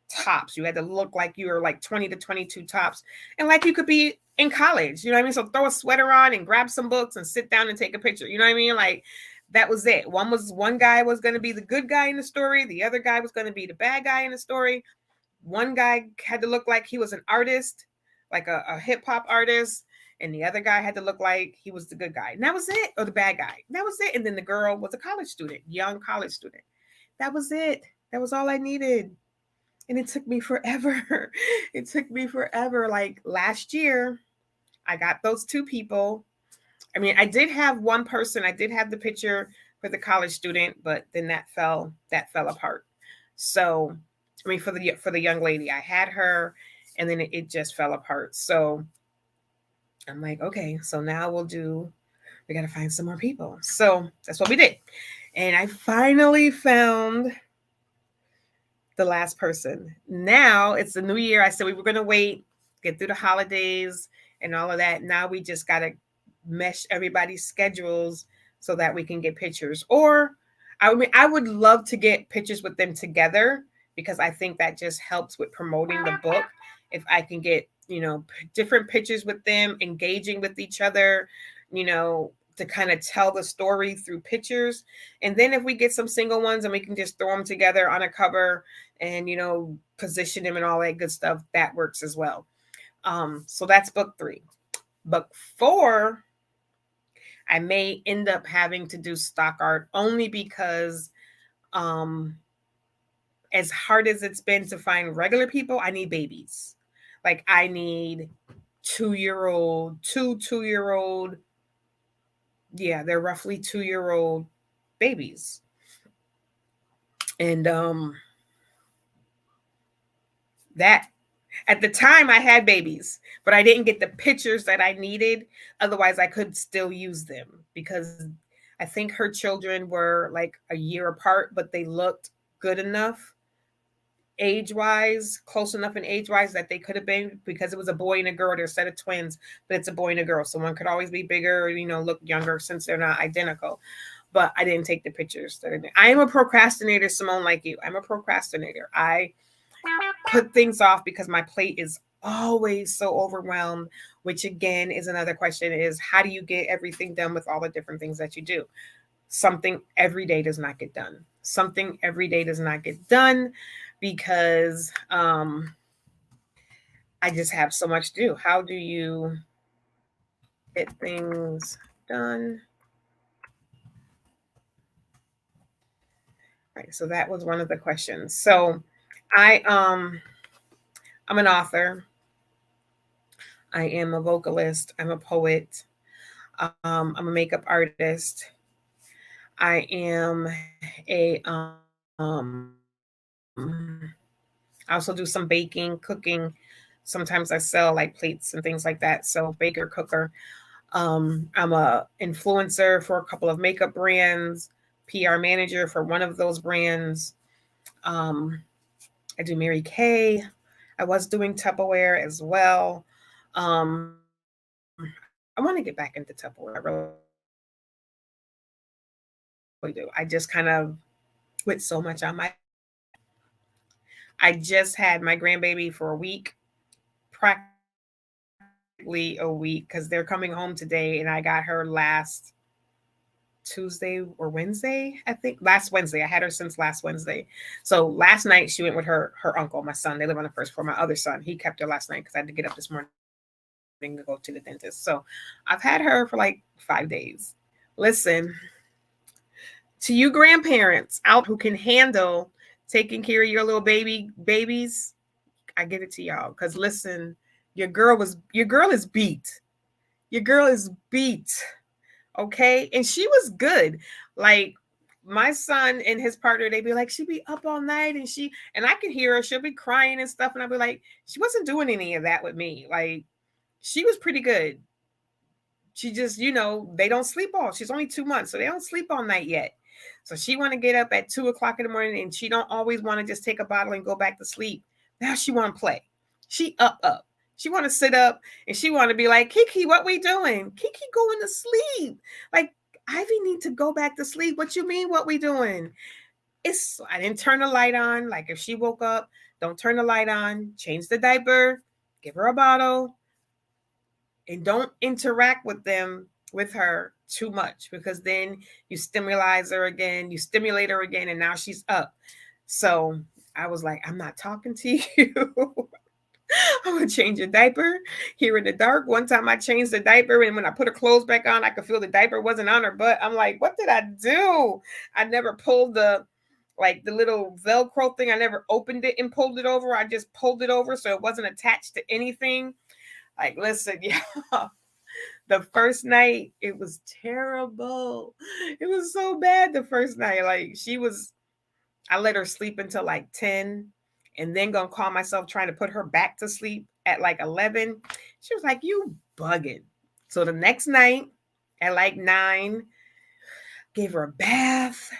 tops. You had to look like you were like 20 to 22 tops. And like you could be in college, you know what I mean? So throw a sweater on and grab some books and sit down and take a picture. You know what I mean? Like that was it. One guy was going to be the good guy in the story. The other guy was going to be the bad guy in the story. One guy had to look like he was an artist, like a hip hop artist, and the other guy had to look like he was the good guy. And that was it, or the bad guy. That was it. And then the girl was a college student, young college student. That was it. That was all I needed. And it took me forever. It took me forever. Like last year, I got those two people. I mean, I did have one person. I did have the picture for the college student, but then that fell apart. So I mean, for the young lady, I had her, and then it just fell apart. So I'm like, okay, so now we got to find some more people. So that's what we did, and I finally found the last person. Now it's the new year. I said we were going to wait, get through the holidays and all of that. Now we just got to mesh everybody's schedules so that we can get pictures. Or I mean, I would love to get pictures with them together because I think that just helps with promoting the book. If I can get, different pictures with them, engaging with each other, to kind of tell the story through pictures. And then if we get some single ones and we can just throw them together on a cover and, position them and all that good stuff, that works as well. So that's book three. Book four, I may end up having to do stock art only because as hard as it's been to find regular people, I need babies. Like I need 2-year-old. Yeah, they're roughly 2-year-old babies. And that at the time I had babies, but I didn't get the pictures that I needed. Otherwise, I could still use them because I think her children were like a year apart, but they looked good enough age wise, close enough in age wise that they could have been because it was a boy and a girl. They're a set of twins, but it's a boy and a girl. So one could always be bigger, look younger since they're not identical. But I didn't take the pictures. I am a procrastinator, Simone, like you. I'm a procrastinator. I put things off because my plate is always so overwhelmed, which again is another question is how do you get everything done with all the different things that you do? Something every day does not get done. Something every day does not get done because I just have so much to do. How do you get things done? Right, so that was one of the questions. So I'm an author. I am a vocalist. I'm a poet. I'm a makeup artist. I am a I also do some baking, cooking. Sometimes I sell like plates and things like that. So baker, cooker. I'm a influencer for a couple of makeup brands, PR manager for one of those brands. I do Mary Kay. I was doing Tupperware as well. I want to get back into Tupperware. I really do. I just kind of with so much on my I just had my grandbaby for a week, practically a week, because they're coming home today, and I got her last Tuesday or Wednesday, I think. Last Wednesday. I had her since last Wednesday. So last night she went with her uncle, my son. They live on the first floor. My other son, he kept her last night because I had to get up this morning to go to the dentist. So I've had her for like 5 days. Listen, To you grandparents out who can handle taking care of your little babies, I give it to y'all. Cause listen, your girl is beat. Your girl is beat. Okay. And she was good. Like my son and his partner, they'd be like, she'd be up all night and I could hear her, she'll be crying and stuff. And I'd be like, she wasn't doing any of that with me. Like she was pretty good. She just, they don't sleep all. She's only 2 months, so they don't sleep all night yet. So she want to get up at 2 o'clock in the morning, and she don't always want to just take a bottle and go back to sleep. Now she want to play. She up. She want to sit up, and she want to be like, Kiki, what we doing? Kiki going to sleep. Like, Ivy need to go back to sleep. What you mean, what we doing? I didn't turn the light on. Like if she woke up, don't turn the light on. Change the diaper. Give her a bottle. And don't interact with her too much, because then you stimulate her again, and now she's up. So I was like, I'm not talking to you. I'm gonna change your diaper here in the dark. One time I changed the diaper, and when I put her clothes back on, I could feel the diaper wasn't on her butt. I'm like, what did I do? I never pulled the little Velcro thing. I never opened it and pulled it over. I just pulled it over so it wasn't attached to anything. Like, listen, yeah. The first night, it was terrible. It was so bad the first night. Like, I let her sleep until like 10 and then gonna call myself trying to put her back to sleep at like 11. She was like, you bugging. So the next night at like 9, gave her a bath,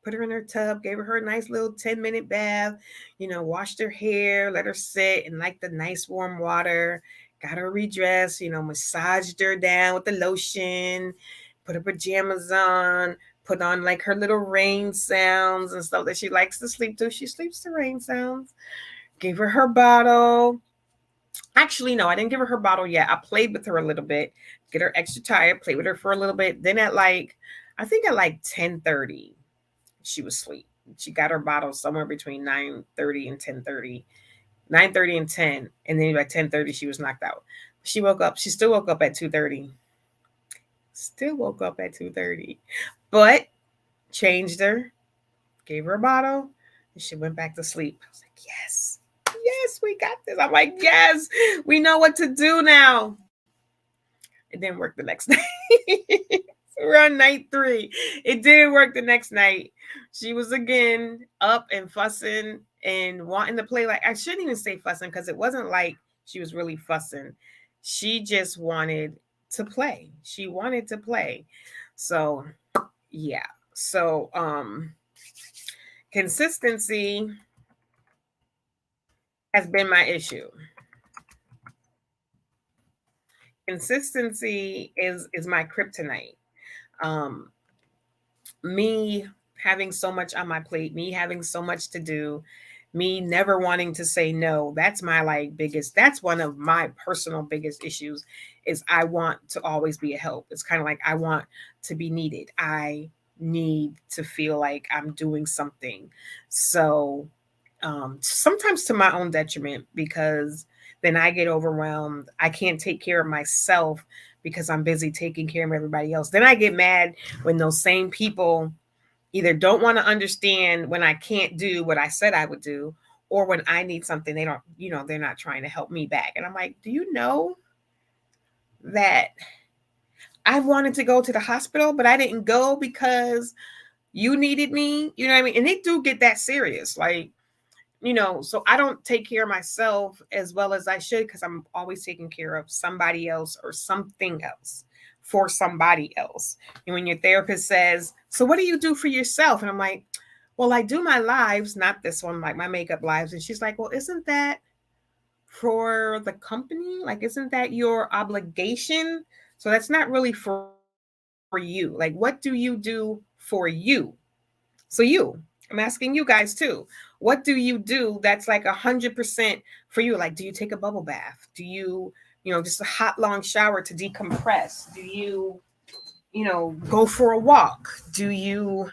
put her in her tub, gave her a nice little 10-minute bath, washed her hair, let her sit in like the nice warm water, got her redressed, massaged her down with the lotion, put her pajamas on, put on like her little rain sounds and stuff that she likes to sleep to. She sleeps to rain sounds. Gave her bottle. Actually, no, I didn't give her bottle yet. I played with her a little bit, get her extra tired, play with her for a little bit. Then I think at like 10:30, she was asleep. She got her bottle somewhere between 9:30 and 10:30. 9:30 and 10, and then by 10:30 she was knocked out. She woke up. She still woke up at 2:30. Still woke up at 2:30, but changed her, gave her a bottle, and she went back to sleep. I was like, yes, we got this. I'm like, yes, we know what to do now. It didn't work the next night. We're on night 3. It didn't work the next night. She was again up and fussing and wanting to play. Like, I shouldn't even say fussing, because it wasn't like she was really fussing. She just wanted to play. She wanted to play. So yeah. So consistency has been my issue. Consistency is my kryptonite. Um me having so much on my plate, me having so much to do, me never wanting to say no. That's that's one of my personal biggest issues, is I want to always be a help. It's kind of like I want to be needed. I need to feel like I'm doing something. So sometimes to my own detriment, because then I get overwhelmed. I can't take care of myself because I'm busy taking care of everybody else. Then I get mad when those same people either don't want to understand when I can't do what I said I would do, or when I need something, they don't, they're not trying to help me back. And I'm like, do you know that I wanted to go to the hospital, but I didn't go because you needed me? You know what I mean? And they do get that serious. Like, so I don't take care of myself as well as I should, because I'm always taking care of somebody else or something else for somebody else. And when your therapist says, so what do you do for yourself? And I'm like, well, I do my lives, not this one, like my makeup lives. And she's like, well, isn't that for the company? Like, isn't that your obligation? So that's not really for you. Like, what do you do for you? So I'm asking you guys too. What do you do that's like 100% for you? Like, do you take a bubble bath? Do you, just a hot long shower to decompress? Do you, go for a walk? Do you,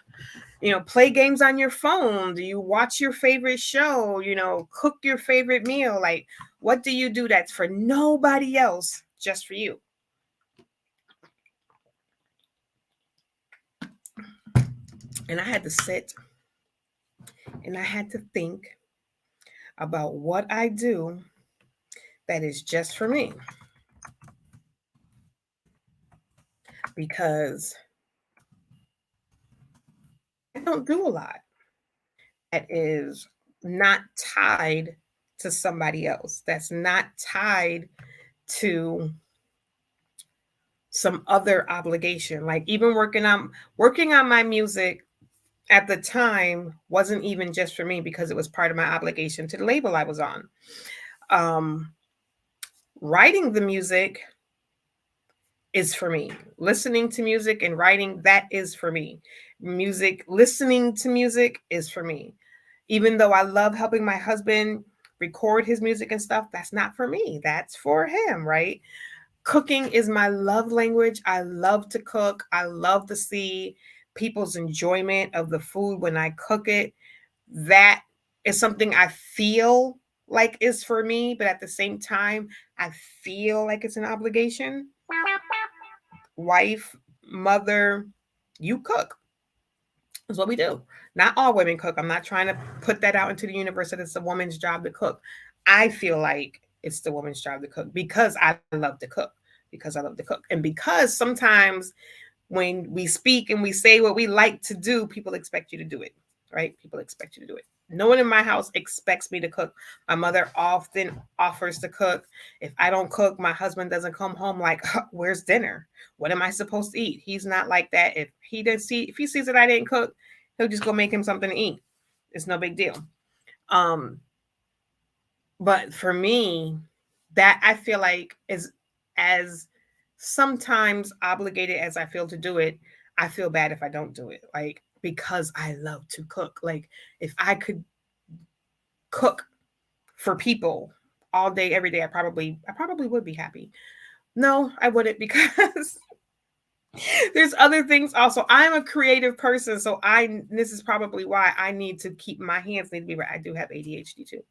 play games on your phone? Do you watch your favorite show? Cook your favorite meal? Like, what do you do that's for nobody else, just for you? And I had to sit and I had to think about what I do that is just for me. Because I don't do a lot that is not tied to somebody else, that's not tied to some other obligation. Like even working on my music at the time wasn't even just for me because it was part of my obligation to the label I was on. Um, Writing the music is for me. Listening to music and writing, that is for me. Music, listening to music is for me. Even though I love helping my husband record his music and stuff, that's not for me. That's for him, right? Cooking is my love language. I love to cook. I love to see people's enjoyment of the food when I cook it. That is something I feel like is for me, but at the same time, I feel like it's an obligation. Wife, mother, you cook. That's what we do. Not all women cook. I'm not trying to put that out into the universe that it's a woman's job to cook. I feel like it's the woman's job to cook because I love to cook. Because I love to cook. And because sometimes when we speak and we say what we like to do, people expect you to do it, right? People expect you to do it. No one in my house expects me to cook. My mother often offers to cook. If I don't cook, my husband doesn't come home like, "Where's dinner? What am I supposed to eat?" He's not like that. If he sees that I didn't cook, he'll just go make him something to eat. It's no big deal. Um, but for me, that I feel like is as sometimes obligated as I feel to do it, I feel bad if I don't do it. Like because I love to cook. Like if I could cook for people all day every day, I probably would be happy. No, I wouldn't because there's other things also. I'm a creative person, so I this is probably why I need to keep my hands need to be right. I do have ADHD too.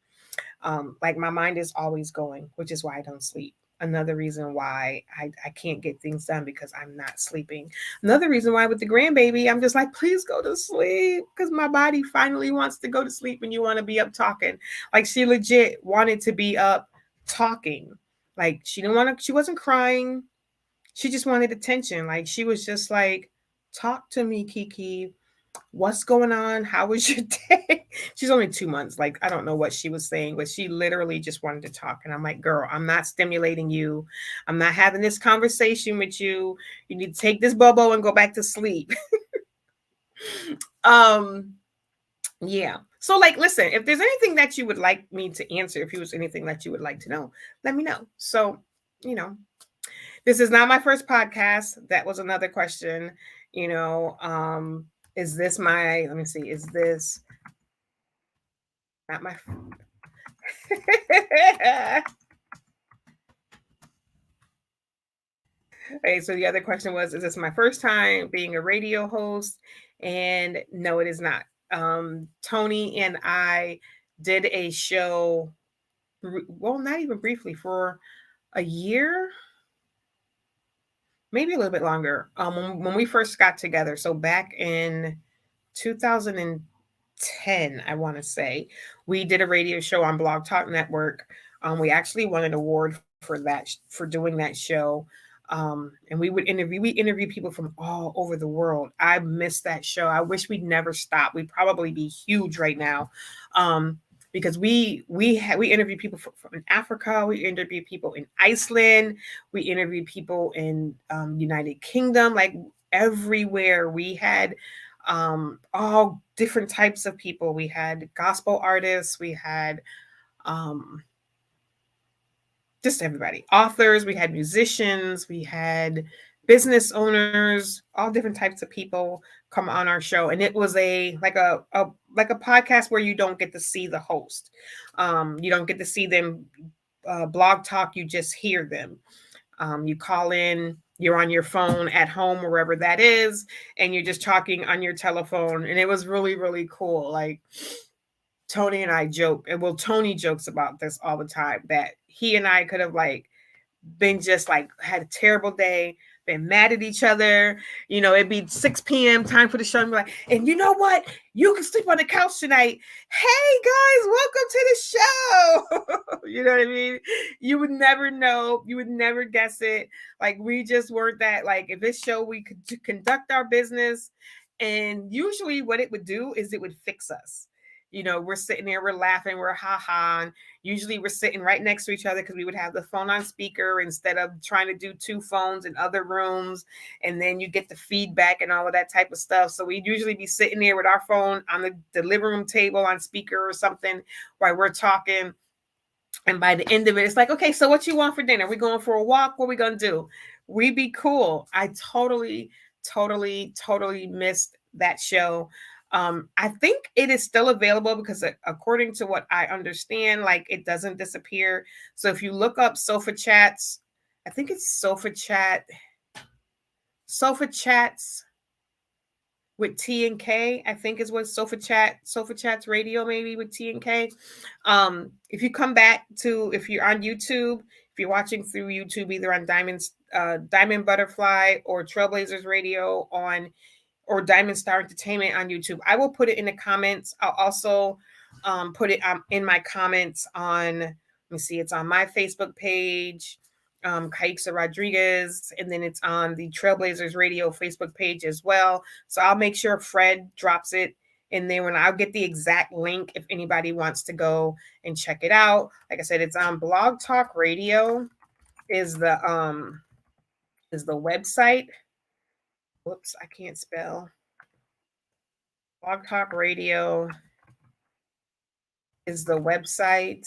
Like my mind is always going, which is why I don't sleep. Another reason why I can't get things done because I'm not sleeping. Another reason why with the grandbaby, I'm just like, please go to sleep because my body finally wants to go to sleep and you want to be up talking. Like she legit wanted to be up talking. Like she wasn't crying. She just wanted attention. Like she was just like, talk to me, Kiki. What's going on? How was your day? She's only 2 months. Like, I don't know what she was saying, but she literally just wanted to talk. And I'm like, girl, I'm not stimulating you. I'm not having this conversation with you. You need to take this bubble and go back to sleep. um, yeah. So, like, listen, if there's anything that you would like me to answer, if there was anything that you would like to know, let me know. So, you know, this is not my first podcast. That was another question. You know, is this my, let me see, is this not my okay, so the other question was, is this my first time being a radio host? And no, it is not. Tony and I did a show, well, not even briefly, for a year, maybe a little bit longer. When we first got together, so back in 2010, I want to say, we did a radio show on Blog Talk Network. We actually won an award for that for doing that show. And we interview people from all over the world. I missed that show. I wish we'd never stopped. We'd probably be huge right now. Because we interview people from in Africa, we interview people in Iceland, we interview people in United Kingdom, like everywhere. We had all different types of people. We had gospel artists, we had um, just everybody, authors, we had musicians, we had business owners, all different types of people come on our show. And it was a podcast where you don't get to see the host. You don't get to see them blog talk, you just hear them. You call in, you're on your phone at home, wherever that is, and you're just talking on your telephone. And it was really, really cool. Like Tony and I joke, and well, Tony jokes about this all the time that he and I could have like been just like had a terrible day. been mad at each other. It'd be 6 p.m. time for the show, and be like, and you know what? You can sleep on the couch tonight. Hey guys, welcome to the show. You know what I mean? You would never know. You would never guess it. Like, we just weren't that. Like, if this show, we could conduct our business, and usually what it would do is it would fix us. We're sitting there, we're laughing, we're ha ha. And usually we're sitting right next to each other because we would have the phone on speaker instead of trying to do two phones in other rooms. And then you get the feedback and all of that type of stuff. So we'd usually be sitting there with our phone on the living room table on speaker or something while we're talking. And by the end of it, it's like, okay, so what you want for dinner? We going for a walk? What we gonna do? We be cool. I totally, totally, totally missed that show. I think it is still available because according to what I understand, like, it doesn't disappear. So if you look up Sofa Chats, I think it's Sofa Chats with T and K, I think is what Sofa Chats Radio, maybe with T and K. If you come back to, if you're on YouTube, if you're watching through YouTube, either on Diamond Butterfly or Trailblazers Radio or Diamond Star Entertainment on YouTube, I will put it in the comments. I'll also put it in my comments on, let me see, it's on my Facebook page, Caixa Rodriguez, and then it's on the Trailblazers Radio Facebook page as well. So I'll make sure Fred drops it in there when I'll get the exact link if anybody wants to go and check it out. Like I said, it's on Blog Talk Radio is the website. Whoops, I can't spell. Blog Talk Radio is the website,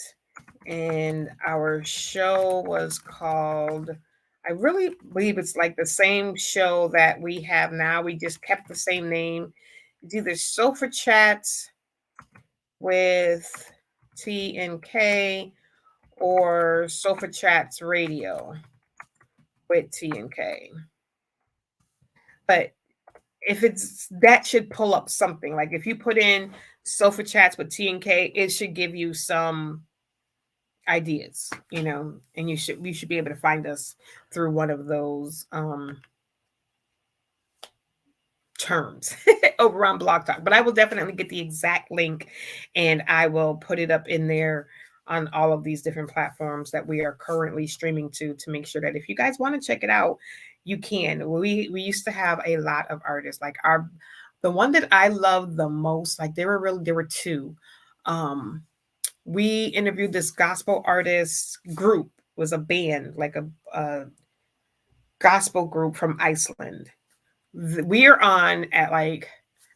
and our show was called, I really believe it's like the same show that we have now. We just kept the same name. It's either Sofa Chats with T and K or Sofa Chats Radio with T and K. But if it's that, should pull up something. Like, if you put in Sofa Chats with T and K, it should give you some ideas, and we should be able to find us through one of those terms over on Blog Talk. But I will definitely get the exact link, and I will put it up in there on all of these different platforms that we are currently streaming to make sure that if you guys want to check it out, you can. We used to have a lot of artists. Like, the one that I loved the most, like, there were two. We interviewed this gospel artist group. It was a band, like a gospel group from Iceland. We are on at, like,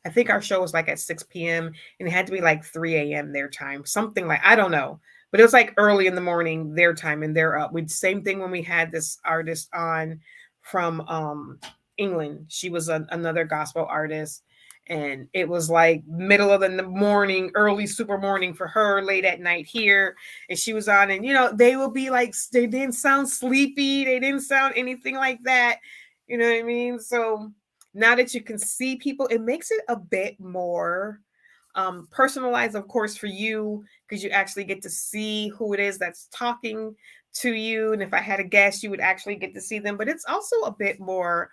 I think our show was like at 6 p.m. and it had to be like 3 a.m. their time, something like, I don't know. But it was like early in the morning their time, and they're up. We same thing when we had this artist on from England. She was another gospel artist, and it was like middle of the morning, early super morning for her, late at night here. And she was on, and they will be like, they didn't sound sleepy, they didn't sound anything like that. You know what I mean? So now that you can see people, it makes it a bit more personalized, of course, for you, because you actually get to see who it is that's talking to you. And if I had a guest, you would actually get to see them. But it's also a bit more,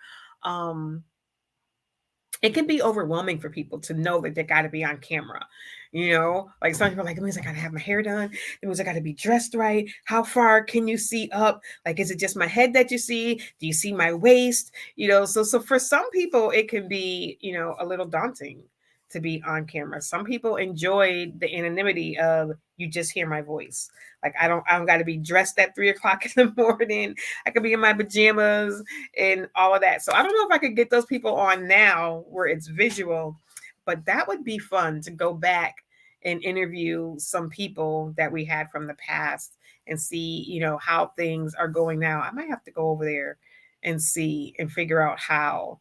it can be overwhelming for people to know that they got to be on camera. Like, some people are like, it means I got to have my hair done. It means I got to be dressed right. How far can you see up? Like, is it just my head that you see? Do you see my waist? So for some people, it can be, a little daunting to be on camera. Some people enjoy the anonymity of, you just hear my voice. Like, I don't got to be dressed at 3:00 in the morning. I could be in my pajamas and all of that. So I don't know if I could get those people on now where it's visual, but that would be fun to go back and interview some people that we had from the past and see, how things are going now. I might have to go over there and see and figure out how.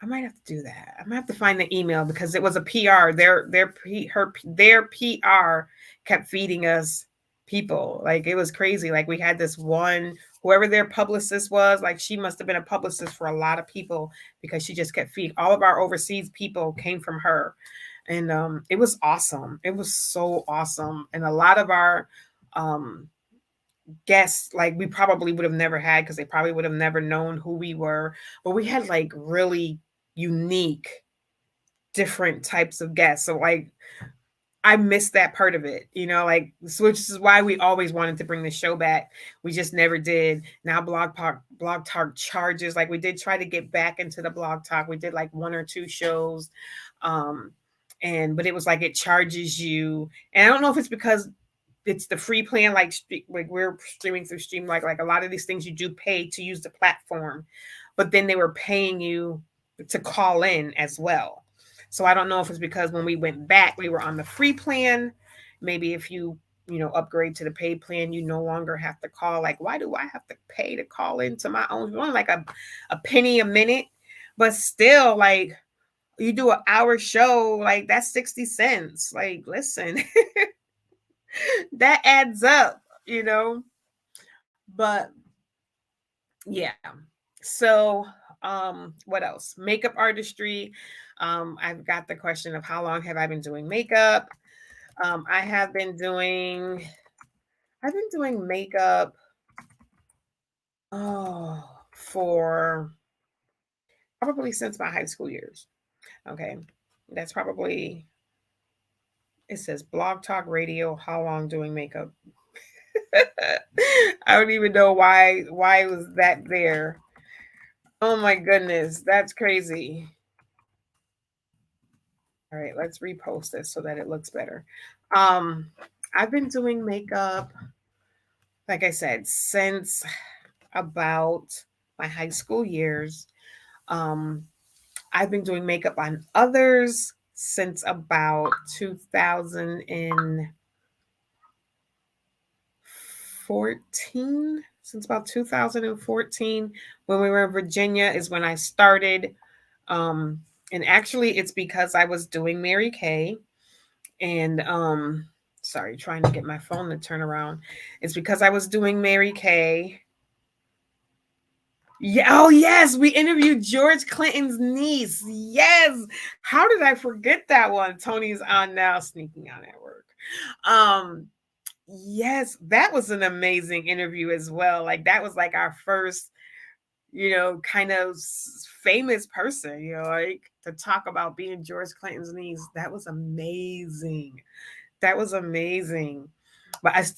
I might have to do that. I might have to find the email, because it was a PR. Their PR kept feeding us people. Like, it was crazy. Like, we had this one, whoever their publicist was, like, she must have been a publicist for a lot of people, because she just kept feeding. All of our overseas people came from her. And it was awesome. It was so awesome. And a lot of our guests like we probably would have never had because they probably would have never known who we were. But we had like really unique, different types of guests. So like I missed that part of it, like so which is why we always wanted to bring the show back. We just never did. Now blog talk charges. Like we did try to get back into the blog talk. We did like one or two shows. Um and but it was like it charges you. And I don't know if it's because it's the free plan, like we're streaming through Stream, like a lot of these things you do pay to use the platform, but then they were paying you to call in as well. So I don't know if it's because when we went back we were on the free plan. Maybe if you upgrade to the paid plan, you no longer have to call. Like, why do I have to pay to call into my own? It's only like a penny a minute, but still, like, you do an hour show, like that's 60 cents. Like, listen, that adds up, you know. But yeah. So what else? Makeup artistry. I've got the question of how long have I been doing makeup? I have been doing I've been doing makeup for probably since my high school years. Okay. That's probably, it says blog talk radio, how long doing makeup. I don't even know why was that there. Oh my goodness, that's crazy. All right, let's repost this so that it looks better. Um, I've been doing makeup, like I said, since about my high school years. Um, I've been doing makeup on others since about 2014. Since about 2014, when we were in Virginia, is when I started. Um, and actually, it's because I was doing Mary Kay, and sorry, trying to get my phone to turn around. It's because I was doing Mary Kay. Yeah. Oh yes, we interviewed George Clinton's niece. Yes. How did I forget that one? Tony's on now, sneaking out at work. Um, yes, that was an amazing interview as well. Like that was like our first, kind of famous person, like to talk about being George Clinton's niece. That was amazing. That was amazing. But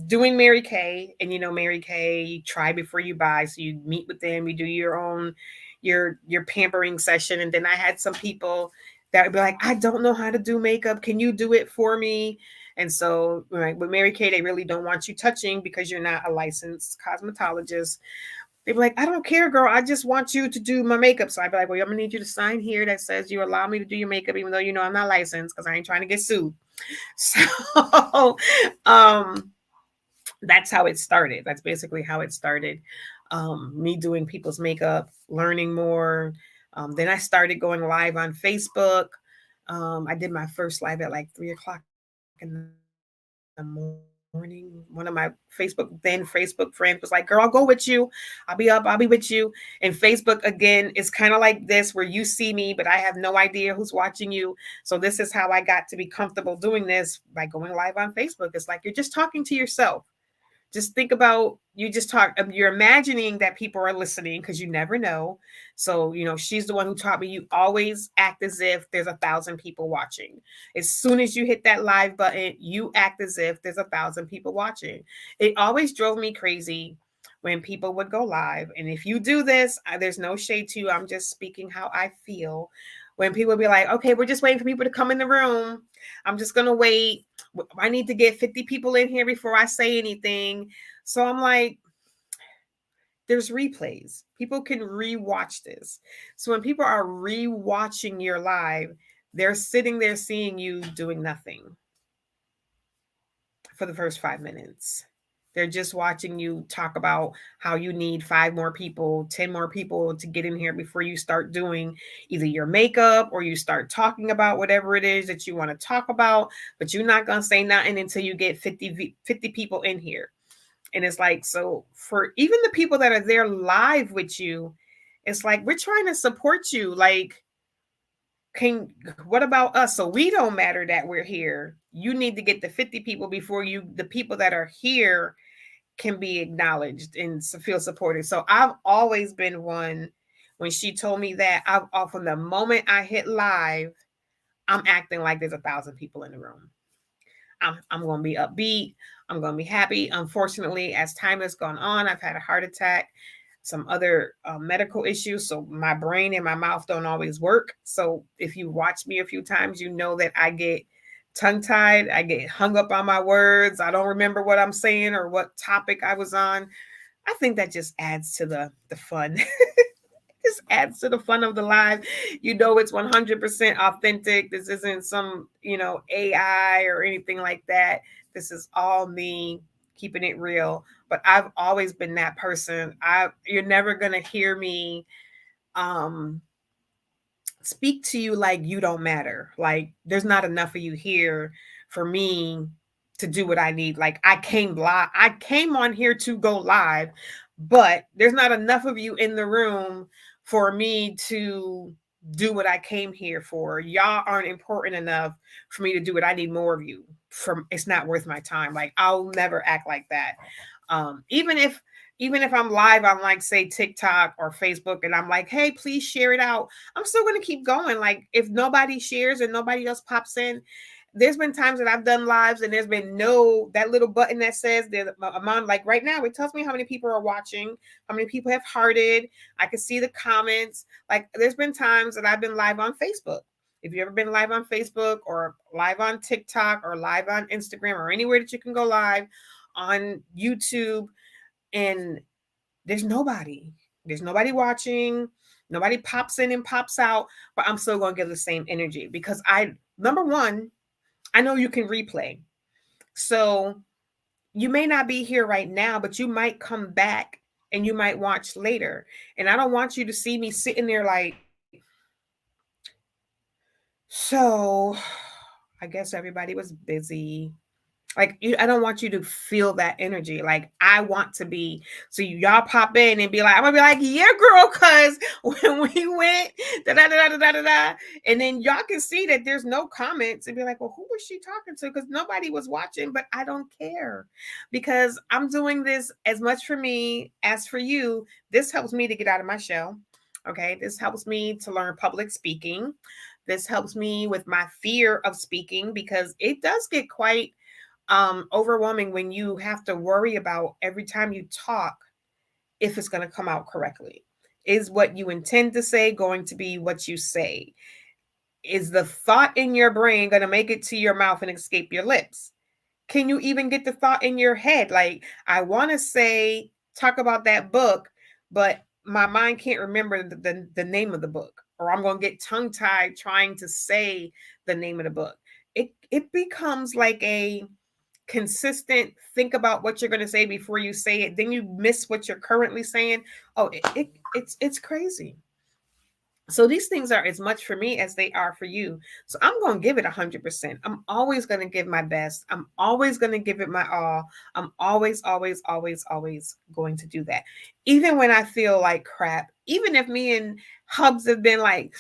doing Mary Kay, and Mary Kay, you try before you buy. So you meet with them, you do your own your pampering session, and then I had some people that would be like, I don't know how to do makeup. Can you do it for me? And so, right, with Mary Kay, they really don't want you touching because you're not a licensed cosmetologist. They'd be like, I don't care, girl. I just want you to do my makeup. So I'd be like, well, I'm gonna need you to sign here that says you allow me to do your makeup, even though I'm not licensed, because I ain't trying to get sued. So um that's how it started. That's basically how it started. Me doing people's makeup, learning more. Then I started going live on Facebook. I did my first live at like 3 o'clock in the morning. One of my Facebook friends was like, girl, I'll go with you. I'll be up, I'll be with you. And Facebook, again, is kind of like this, where you see me, but I have no idea who's watching you. So this is how I got to be comfortable doing this, by going live on Facebook. It's like you're just talking to yourself. Just think about, you're imagining that people are listening, because you never know. So she's the one who taught me, you always act as if there's 1,000 people watching. As soon as you hit that live button, you act as if there's 1,000 people watching. It always drove me crazy when people would go live. And if you do this, there's no shade to you, I'm just speaking how I feel. When people would be like, okay, we're just waiting for people to come in the room, I'm just gonna wait, I need to get 50 people in here before I say anything. So I'm like, there's replays. People can rewatch this. So when people are rewatching your live, they're sitting there seeing you doing nothing for the first 5 minutes. They're just watching you talk about how you need 5 more people, 10 more people to get in here before you start doing either your makeup, or you start talking about whatever it is that you want to talk about, but you're not going to say nothing until you get 50 people in here. And it's like, so for even the people that are there live with you, it's like, we're trying to support you. Like, what about us? So we don't matter that we're here. You need to get the 50 people before the people that are here can be acknowledged and feel supported. So I've always been one. When she told me that, from the moment I hit live, I'm acting like there's 1,000 people in the room. I'm going to be upbeat. I'm going to be happy. Unfortunately, as time has gone on, I've had a heart attack, some other medical issues. So my brain and my mouth don't always work. So if you watch me a few times, you know that I get tongue tied. I get hung up on my words. I don't remember what I'm saying or what topic I was on. I think that just adds to the fun. This adds to the fun of the live. You know, it's 100% authentic. This isn't some, AI or anything like that. This is all me keeping it real. But I've always been that person. You're never going to hear me um speak to you like you don't matter. Like there's not enough of you here for me to do what I need. Like I came live. I came on here to go live, but there's not enough of you in the room for me to do what I came here for. Y'all aren't important enough for me to do it. I need more of you. From it's not worth my time. Like I'll never act like that. Even if I'm live on like say TikTok or Facebook and I'm like, hey, please share it out. I'm still gonna keep going. Like if nobody shares and nobody else pops in, there's been times that I've done lives and there's been that little button that says the amount, like right now, it tells me how many people are watching, how many people have hearted. I can see the comments. Like there's been times that I've been live on Facebook. If you've ever been live on Facebook or live on TikTok or live on Instagram or anywhere that you can go live on YouTube, and there's nobody. There's nobody watching. Nobody pops in and pops out, but I'm still going to give the same energy because number one, I know you can replay. So you may not be here right now, but you might come back and you might watch later. And I don't want you to see me sitting there like, so I guess everybody was busy. Like I don't want you to feel that energy. Like I want to be, so y'all pop in and be like, I'm gonna be like, yeah, girl, cause when we went, da da da da da da da, and then y'all can see that there's no comments and be like, well, who was she talking to? Because nobody was watching, but I don't care because I'm doing this as much for me as for you. This helps me to get out of my shell. Okay, this helps me to learn public speaking. This helps me with my fear of speaking because it does get quite overwhelming when you have to worry about every time you talk if it's going to come out correctly. Is what you intend to say going to be what you say? Is the thought in your brain going to make it to your mouth and escape your lips? Can you even get the thought in your head? Like, I want to talk about that book, but my mind can't remember the name of the book, or I'm going to get tongue tied trying to say the name of the book. It becomes like a consistent think about what you're going to say before you say it, then you miss what you're currently saying. It's crazy. So these things are as much for me as they are for you. So I'm going to give it 100%. I'm always going to give my best. I'm always going to give it my all. I'm always, always, always, always going to do that. Even when I feel like crap, even if me and Hubs have been like,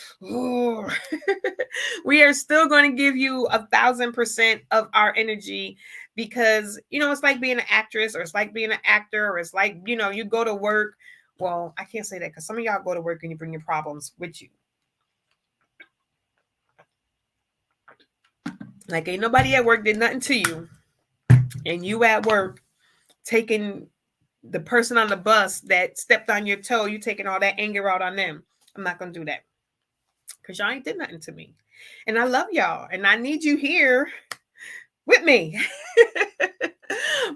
we are still going to give you 1,000% of our energy because, it's like being an actress, or it's like being an actor, or it's like, you go to work. Well, I can't say that because some of y'all go to work and you bring your problems with you. Like ain't nobody at work did nothing to you, and you at work taking the person on the bus that stepped on your toe, you taking all that anger out on them. I'm not gonna do that because y'all ain't did nothing to me, and I love y'all, and I need you here with me.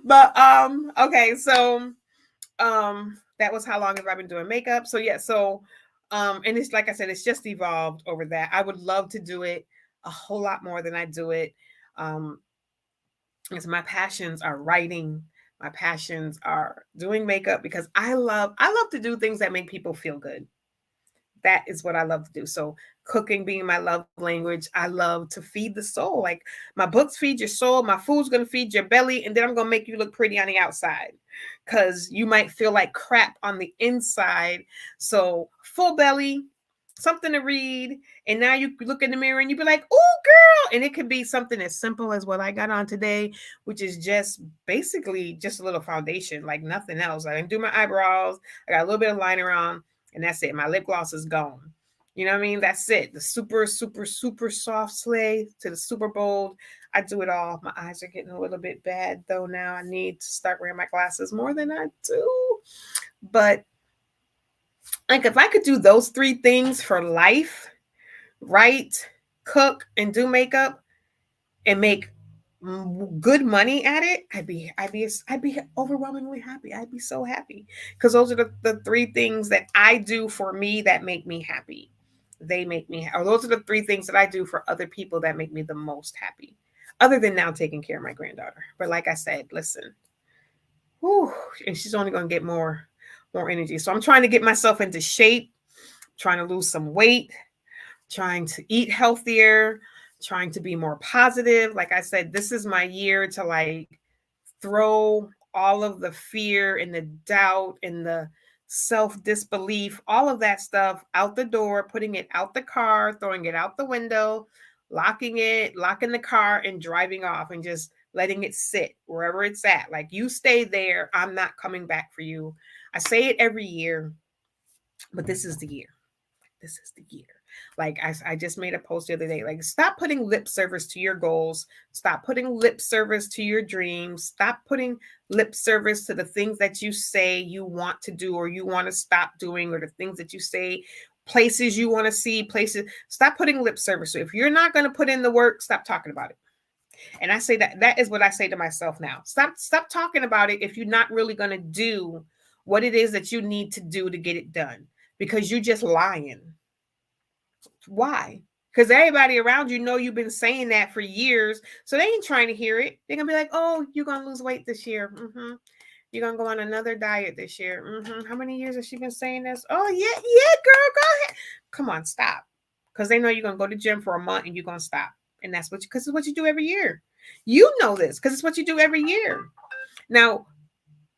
But okay, so that was how long have I been doing makeup. So yeah, and it's like I said, it's just evolved over that. I would love to do it a whole lot more than I do it. Because my passions are writing, my passions are doing makeup, because I love to do things that make people feel good. That is what I love to do. So cooking being my love language, I love to feed the soul. Like my books feed your soul, my food's gonna feed your belly, and then I'm gonna make you look pretty on the outside because you might feel like crap on the inside. So full belly, something to read, and now you look in the mirror and you be like, "Oh, girl!" And it could be something as simple as what I got on today, which is just basically just a little foundation, like nothing else. I didn't do my eyebrows. I got a little bit of liner on, and that's it. My lip gloss is gone. You know what I mean? That's it. The super, super, super soft slay to the super bold. I do it all. My eyes are getting a little bit bad though now. I need to start wearing my glasses more than I do. But like if I could do those three things for life, write, cook, and do makeup and make good money at it, I'd be overwhelmingly happy. I'd be so happy because those are the three things that I do for me that make me happy. They make me, or those are the three things that I do for other people that make me the most happy. Other than now taking care of my granddaughter. But like I said, listen, whew, and she's only gonna get more energy. So I'm trying to get myself into shape, trying to lose some weight, trying to eat healthier, trying to be more positive. Like I said, this is my year to like throw all of the fear and the doubt and the self disbelief, all of that stuff out the door, putting it out the car, throwing it out the window, locking the car and driving off and just letting it sit wherever it's at. Like you stay there. I'm not coming back for you. I say it every year, but this is the year. This is the year. Like I just made a post the other day. Like, stop putting lip service to your goals. Stop putting lip service to your dreams. Stop putting lip service to the things that you say you want to do or you want to stop doing, or the things that you say, places you want to see, places. Stop putting lip service. So if you're not going to put in the work, stop talking about it. And I say that is what I say to myself now. Stop talking about it if you're not really going to do what it is that you need to do to get it done, because you're just lying. Why? Because everybody around you know you've been saying that for years, so they ain't trying to hear it. They're gonna be like, "Oh, you're gonna lose weight this year. You're gonna go on another diet this year. How many years has she been saying this? Oh yeah, yeah, girl, go ahead. Come on, stop." Because they know you're gonna go to the gym for a month and you're gonna stop, and that's because it's what you do every year. You know this because it's what you do every year. Now,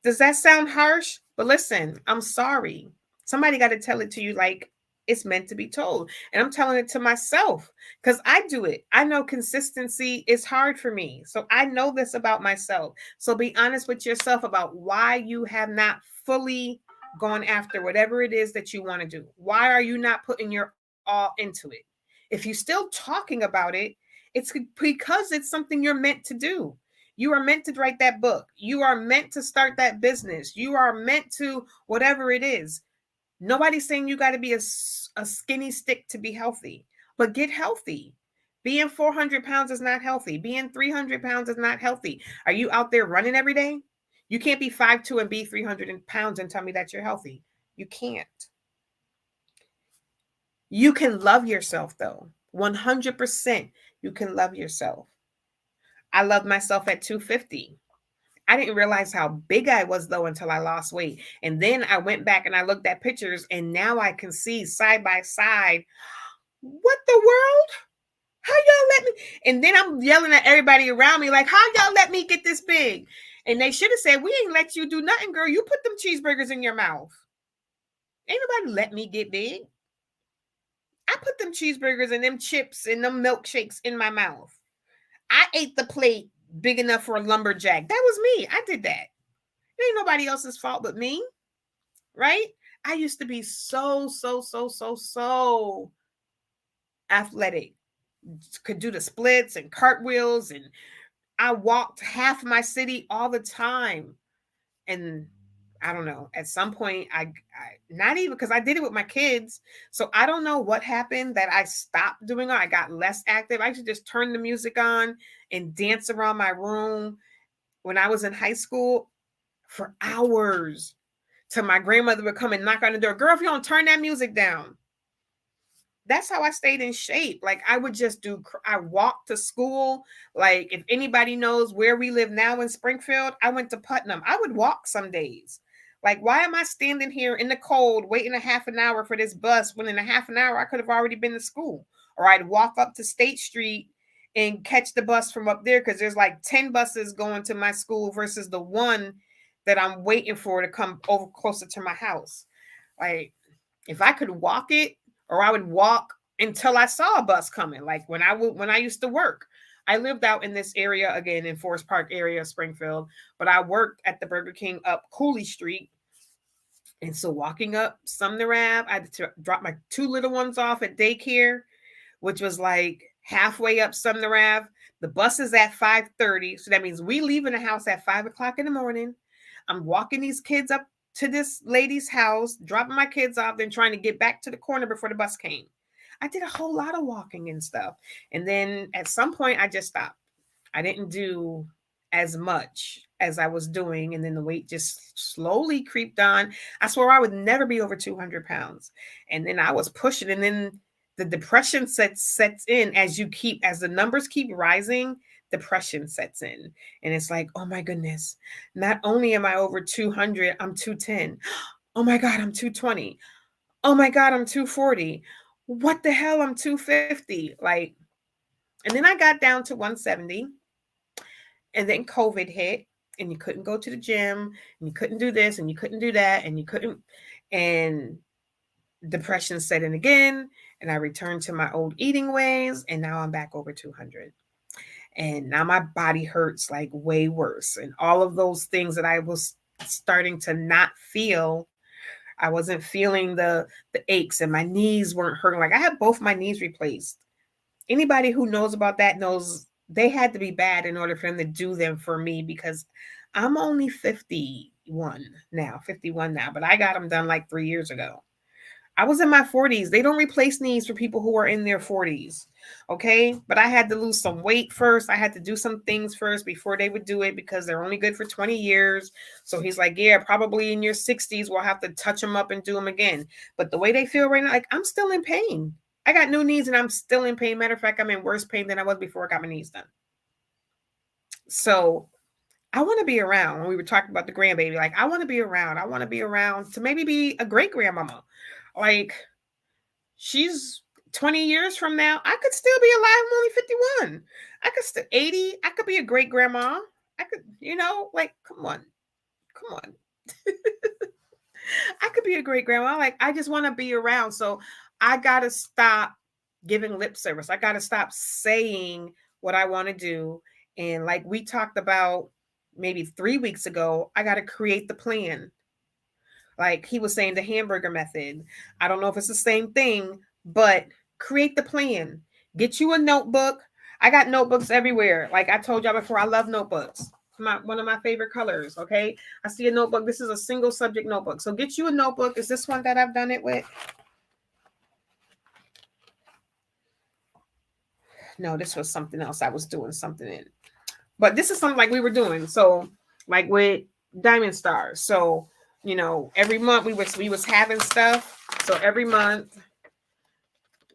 does that sound harsh? But listen, I'm sorry. Somebody got to tell it to you like it's meant to be told. And I'm telling it to myself because I do it. I know consistency is hard for me. So I know this about myself. So be honest with yourself about why you have not fully gone after whatever it is that you want to do. Why are you not putting your all into it? If you're still talking about it, it's because it's something you're meant to do. You are meant to write that book. You are meant to start that business. You are meant to whatever it is. Nobody's saying you got to be a skinny stick to be healthy, but get healthy. Being 400 pounds is not healthy. Being 300 pounds is not healthy. Are you out there running every day? You can't be 5'2" and be 300 pounds and tell me that you're healthy. You can't. You can love yourself though. 100% you can love yourself. I love myself at 250. I didn't realize how big I was though until I lost weight. And then I went back and I looked at pictures and now I can see side by side, what the world? How y'all let me? And then I'm yelling at everybody around me like, how y'all let me get this big? And they should have said, we ain't let you do nothing, girl. You put them cheeseburgers in your mouth. Ain't nobody let me get big. I put them cheeseburgers and them chips and them milkshakes in my mouth. I ate the plate big enough for a lumberjack. That was me. I did that. It ain't nobody else's fault but me, right? I used to be so athletic. Could do the splits and cartwheels, and I walked half my city all the time. And I don't know. At some point, I not even because I did it with my kids. So I don't know what happened that I stopped doing it. I got less active. I used to just turn the music on and dance around my room when I was in high school for hours. Till my grandmother would come and knock on the door. Girl, if you don't turn that music down. That's how I stayed in shape. Like I would just I walked to school. Like if anybody knows where we live now in Springfield, I went to Putnam. I would walk some days. Like, why am I standing here in the cold waiting a half an hour for this bus when in a half an hour I could have already been to school? Or I'd walk up to State Street and catch the bus from up there because there's like 10 buses going to my school versus the one that I'm waiting for to come over closer to my house. Like, if I could walk it, or I would walk until I saw a bus coming. Like when I used to work, I lived out in this area again in Forest Park area, Springfield, but I worked at the Burger King up Cooley Street. And so walking up Sumner Ave, I had to drop my two little ones off at daycare, which was like halfway up Sumner Ave. The bus is at 5:30. So that means we leaving the house at 5 o'clock in the morning. I'm walking these kids up to this lady's house, dropping my kids off, then trying to get back to the corner before the bus came. I did a whole lot of walking and stuff. And then at some point, I just stopped. I didn't do as much as I was doing. And then the weight just slowly creeped on. I swore I would never be over 200 pounds. And then I was pushing. And then the depression sets in as the numbers keep rising, depression sets in. And it's like, oh my goodness, not only am I over 200, I'm 210. Oh my God, I'm 220. Oh my God, I'm 240. What the hell? I'm 250. Like, and then I got down to 170. And then COVID hit, and you couldn't go to the gym, and you couldn't do this, and you couldn't do that, and you couldn't. And depression set in again, and I returned to my old eating ways, and now I'm back over 200. And now my body hurts like way worse. And all of those things that I was starting to not feel, I wasn't feeling the aches, and my knees weren't hurting. Like I had both my knees replaced. Anybody who knows about that knows they had to be bad in order for them to do them for me, because I'm only 51 now, but I got them done like 3 years ago. I was in my 40s. They don't replace knees for people who are in their 40s. Okay. But I had to lose some weight first. I had to do some things first before they would do it, because they're only good for 20 years. So he's like, yeah, probably in your 60s, we'll have to touch them up and do them again. But the way they feel right now, like I'm still in pain. I got new knees and I'm still in pain. Matter of fact, I'm in worse pain than I was before I got my knees done. So I want to be around. When we were talking about the grandbaby, like I want to be around. I want to be around to maybe be a great grandmama. Like she's 20 years from now, I could still be alive. I'm only 51. I could still 80. I could be a great grandma. I could, like, come on. Come on. I could be a great grandma. Like, I just want to be around. So I got to stop giving lip service. I got to stop saying what I want to do. And like we talked about maybe 3 weeks ago, I got to create the plan. Like he was saying, the hamburger method. I don't know if it's the same thing, but create the plan. Get you a notebook. I got notebooks everywhere. Like I told y'all before, I love notebooks. One of my favorite colors. Okay. I see a notebook. This is a single subject notebook. So get you a notebook. Is this one that I've done it with? No, this was something else. I was doing something in. But this is something like we were doing. So like with Diamond Stars. So, every month we was having stuff. So every month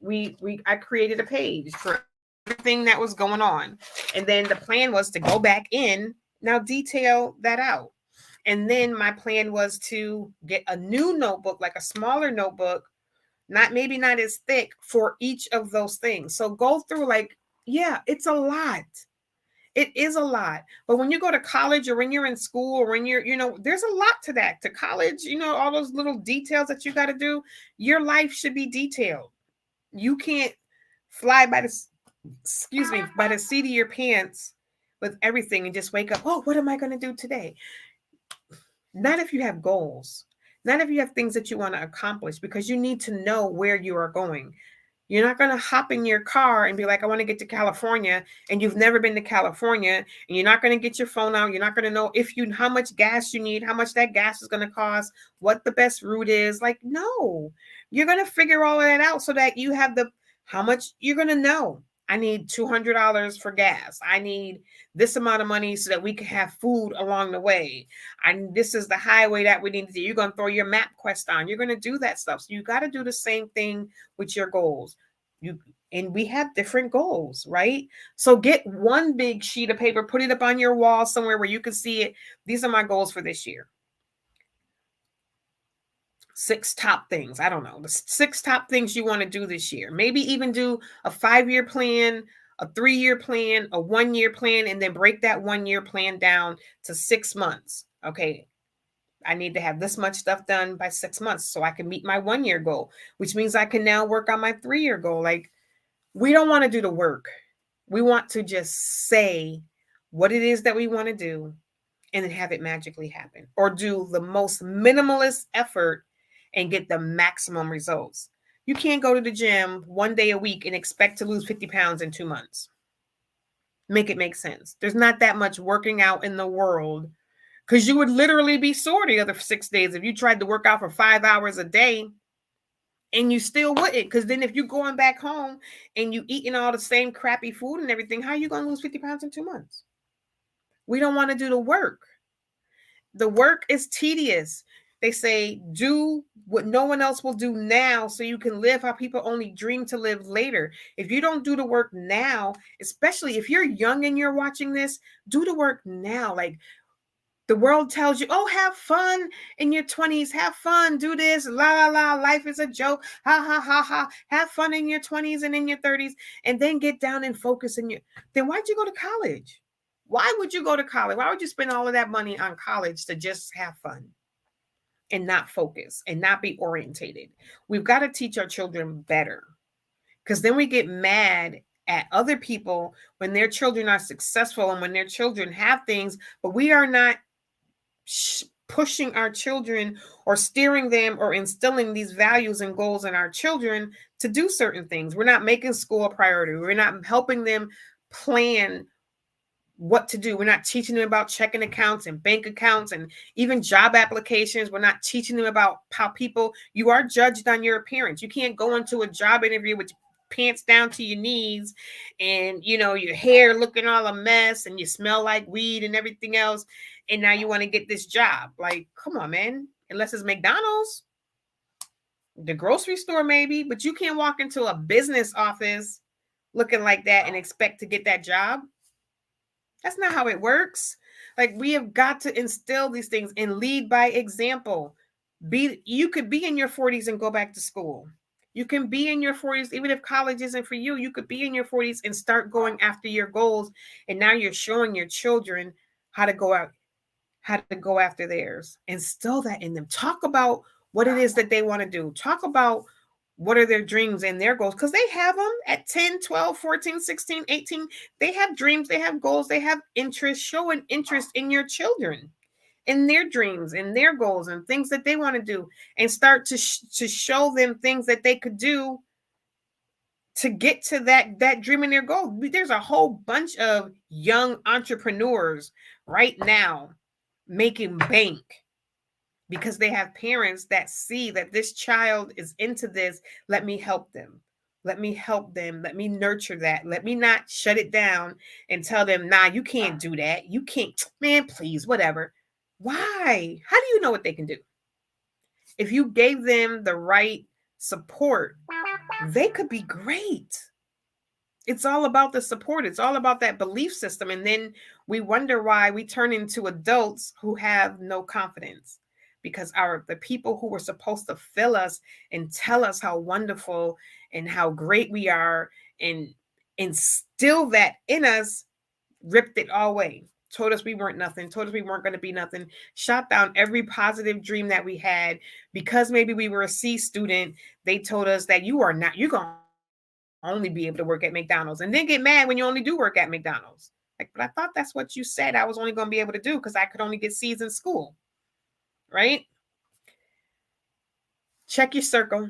I created a page for everything that was going on. And then the plan was to go back in, now detail that out. And then my plan was to get a new notebook, like a smaller notebook, not as thick, for each of those things. So go through, like, yeah, it's a lot. It is a lot. But when you go to college, or when you're in school, or when you're, there's a lot to that. To college, all those little details that you got to do. Your life should be detailed. You can't fly by the seat of your pants with everything and just wake up, oh, what am I going to do today? Not if you have goals. Not if you have things that you want to accomplish, because you need to know where you are going. You're not going to hop in your car and be like, I want to get to California, and you've never been to California, and you're not going to get your phone out. You're not going to know how much gas you need, how much that gas is going to cost, what the best route is. Like, no, you're going to figure all of that out so that you have how much you're going to know. I need $200 for gas. I need this amount of money so that we can have food along the way. This is the highway that we need to do. You're going to throw your MapQuest on. You're going to do that stuff. So you got to do the same thing with your goals. And we have different goals, right? So get one big sheet of paper, put it up on your wall somewhere where you can see it. These are my goals for this year. 6 top things. I don't know. The 6 top things you want to do this year. Maybe even do a 5-year plan, a 3-year plan, a 1-year plan, and then break that 1-year plan down to 6 months. Okay. I need to have this much stuff done by 6 months so I can meet my 1 year goal, which means I can now work on my 3 year goal. Like, we don't want to do the work. We want to just say what it is that we want to do and then have it magically happen, or do the most minimalist effort and get the maximum results. You can't go to the gym 1 day a week and expect to lose 50 pounds in 2 months. Make it make sense. There's not that much working out in the world, because you would literally be sore the other 6 days if you tried to work out for 5 hours a day, and you still wouldn't. Because then if you're going back home and you eating all the same crappy food and everything, how are you going to lose 50 pounds in 2 months? We don't want to do the work. The work is tedious. They say do what no one else will do now so you can live how people only dream to live later. If you don't do the work now, especially if you're young and you're watching this, do the work now. Like, the world tells you, oh, have fun in your 20s, have fun, do this, la, la, la, life is a joke, ha, ha, ha, ha, have fun in your 20s and in your 30s, and then get down and focus in your, then why'd you go to college? Why would you go to college? Why would you spend all of that money on college to just have fun and not focus and not be orientated? We've got to teach our children better, because then we get mad at other people when their children are successful and when their children have things, but we are not pushing our children or steering them or instilling these values and goals in our children to do certain things. We're not making school a priority. We're not helping them plan what to do. We're not teaching them about checking accounts and bank accounts and even job applications. We're not teaching them about how people, you are judged on your appearance. You can't go into a job interview with pants down to your knees and, you know, your hair looking all a mess and you smell like weed and everything else, and now you want to get this job. Like, come on, man. Unless it's McDonald's, the grocery store maybe, but you can't walk into a business office looking like that and expect to get that job. That's not how it works. Like, we have got to instill these things and lead by example. You could be in your 40s and go back to school. You can be in your 40s, even if college isn't for you, you could be in your 40s and start going after your goals. And now you're showing your children how to go after theirs. Instill that in them. Talk about what it is that they want to do. Talk about what are their dreams and their goals, because they have them at 10, 12, 14, 16, 18. They have dreams, they have goals, they have interests. Show an interest in your children, in their dreams and their goals and things that they want to do, and start to show them things that they could do to get to that dream and their goal. There's a whole bunch of young entrepreneurs right now making bank because they have parents that see that this child is into this. Let me help them. Let me help them. Let me nurture that. Let me not shut it down and tell them, nah, you can't do that. You can't, man, please, whatever. Why? How do you know what they can do? If you gave them the right support, they could be great. It's all about the support. It's all about that belief system. And then we wonder why we turn into adults who have no confidence, because the people who were supposed to fill us and tell us how wonderful and how great we are and instill that in us ripped it all away. Told us we weren't nothing, told us we weren't going to be nothing, shot down every positive dream that we had. Because maybe we were a C student, they told us that you're going to only be able to work at McDonald's, and then get mad when you only do work at McDonald's. Like, but I thought that's what you said I was only going to be able to do because I could only get C's in school, right? Check your circle.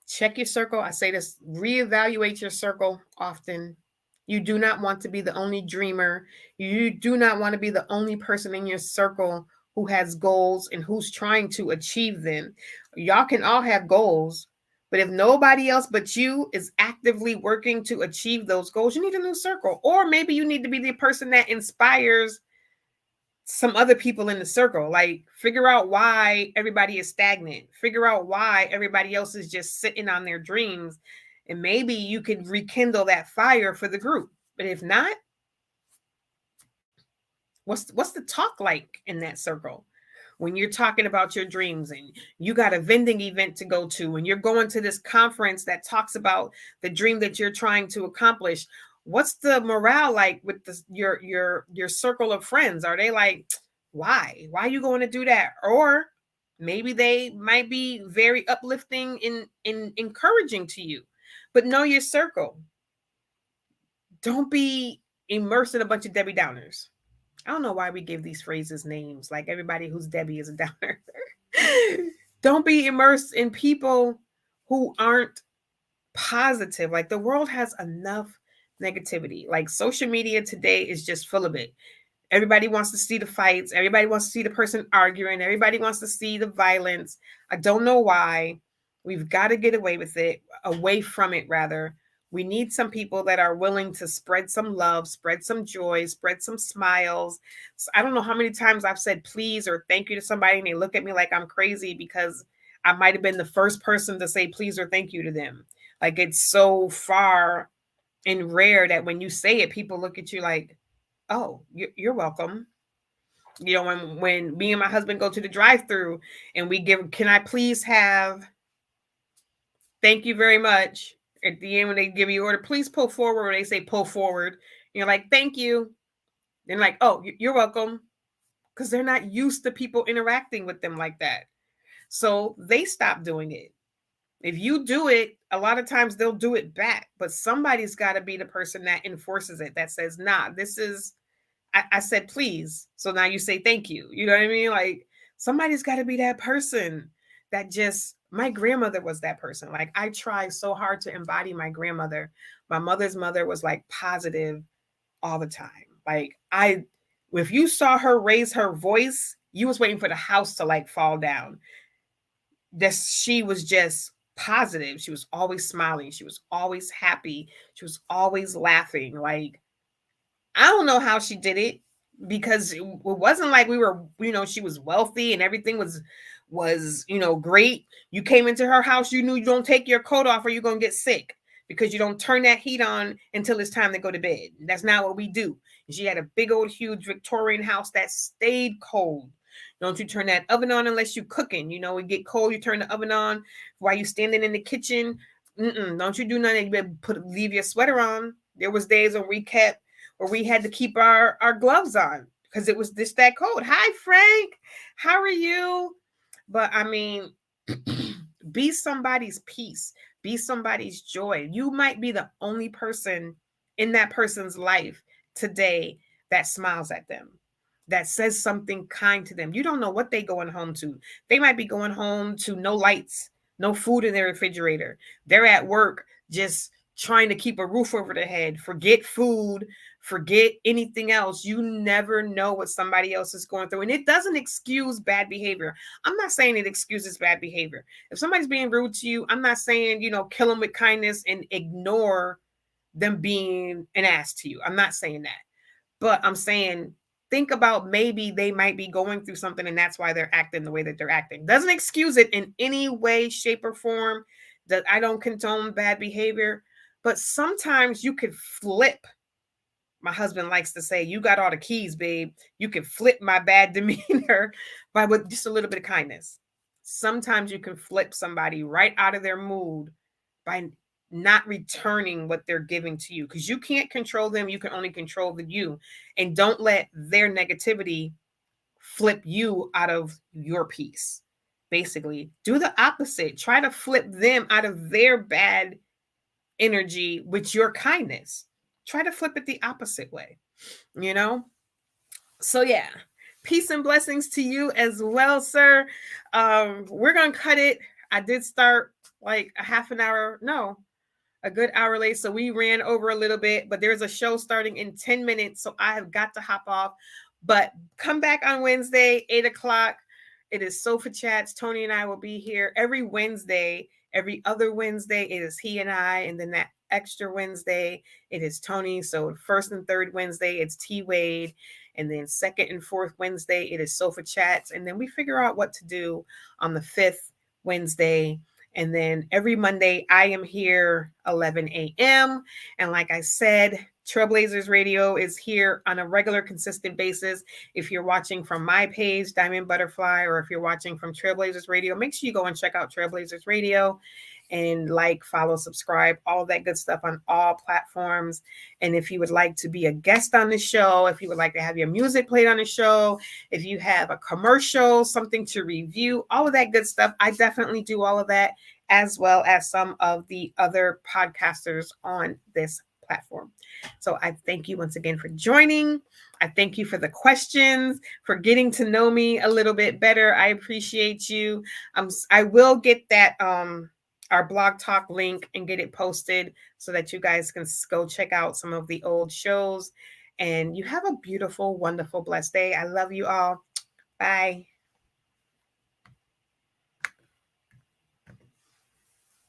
Check your circle. I say this, reevaluate your circle often. You do not want to be the only dreamer. You do not want to be the only person in your circle who has goals and who's trying to achieve them. Y'all can all have goals, but if nobody else but you is actively working to achieve those goals, you need a new circle. Or maybe you need to be the person that inspires some other people in the circle. Like, figure out why everybody is stagnant. Figure out why everybody else is just sitting on their dreams. And maybe you could rekindle that fire for the group. But if not, what's the talk like in that circle? When you're talking about your dreams and you got a vending event to go to and you're going to this conference that talks about the dream that you're trying to accomplish, what's the morale like with your circle of friends? Are they like, Why are you going to do that? Or maybe they might be very uplifting and encouraging to you, but know your circle. Don't be immersed in a bunch of Debbie Downers. I don't know why we give these phrases names, like everybody who's Debbie is a downer. Don't be immersed in people who aren't positive. Like, the world has enough negativity. Like, social media today is just full of it. Everybody wants to see the fights. Everybody wants to see the person arguing. Everybody wants to see the violence. I don't know why. We've got to get away from it rather. We need some people that are willing to spread some love, spread some joy, spread some smiles. So I don't know how many times I've said please or thank you to somebody and they look at me like I'm crazy because I might have been the first person to say please or thank you to them. Like, it's so far and rare that when you say it, people look at you like, oh, you're welcome. You know, when me and my husband go to the drive-through and we give, can I please have, thank you very much. At the end, when they give you order, please pull forward, or they say pull forward. You're like, thank you. They're like, oh, you're welcome. Because they're not used to people interacting with them like that. So they stop doing it. If you do it, a lot of times they'll do it back. But somebody's got to be the person that enforces it, that says, nah, this is, I said please. So now you say thank you. You know what I mean? Like, somebody's got to be that person that just, my grandmother was that person. Like, I try so hard to embody my grandmother. My mother's mother was like positive all the time. Like, if you saw her raise her voice, you was waiting for the house to like fall down. She was just positive. She was always smiling. She was always happy. She was always laughing. Like, I don't know how she did it, because it wasn't like we were, she was wealthy and everything was great. You came into her house, you knew you don't take your coat off or you're going to get sick, because you don't turn that heat on until it's time to go to bed. That's not what we do. She had a big old huge Victorian house that stayed cold. Don't you turn that oven on unless you're cooking. It get cold, you turn the oven on while you're standing in the kitchen. Don't you do nothing. You leave your sweater on. There was days where we had to keep our gloves on because it was just that cold. Hi, Frank. How are you? But I mean, be somebody's peace. Be somebody's joy. You might be the only person in that person's life today that smiles at them, that says something kind to them. You don't know what they going home to. They might be going home to no lights, no food in their refrigerator. They're at work just trying to keep a roof over their head. Forget food, forget anything else. You never know what somebody else is going through. And it doesn't excuse bad behavior. I'm not saying it excuses bad behavior. If somebody's being rude to you, I'm not saying, kill them with kindness and ignore them being an ass to you. I'm not saying that. But I'm saying, think about, maybe they might be going through something and that's why they're acting the way that they're acting. Doesn't excuse it in any way, shape, or form. That I don't condone bad behavior. But sometimes you could flip. My husband likes to say, you got all the keys, babe. You can flip my bad demeanor with just a little bit of kindness. Sometimes you can flip somebody right out of their mood by not returning what they're giving to you, because you can't control them. You can only control you. And don't let their negativity flip you out of your peace. Basically, do the opposite. Try to flip them out of their bad energy with your kindness. Try to flip it the opposite way, So yeah, peace and blessings to you as well, sir. We're gonna cut it. I did start like a good hour late, so we ran over a little bit, but there's a show starting in 10 minutes, so I have got to hop off. But come back on Wednesday, 8 o'clock. It is Sofa Chats. Tony and I will be here every Wednesday. Every other Wednesday, it is he and I. And then that extra Wednesday, it is Tony. So first and third Wednesday, it's T Wade. And then second and fourth Wednesday, it is Sofa Chats. And then we figure out what to do on the fifth Wednesday. And then every Monday, I am here 11 a.m. And like I said, Trailblazers Radio is here on a regular, consistent basis. If you're watching from my page, Diamond Butterfly, or if you're watching from Trailblazers Radio, make sure you go and check out Trailblazers Radio. and like, follow, subscribe, all of that good stuff on all platforms. And if you would like to be a guest on the show, if you would like to have your music played on the show, if you have a commercial, something to review, all of that good stuff, I definitely do all of that, as well as some of the other podcasters on this platform. So I thank you once again for joining. I thank you for the questions, for getting to know me a little bit better. I appreciate you. I will get that our blog talk link and get it posted so that you guys can go check out some of the old shows. And you have a beautiful, wonderful, blessed day. I love you all. Bye.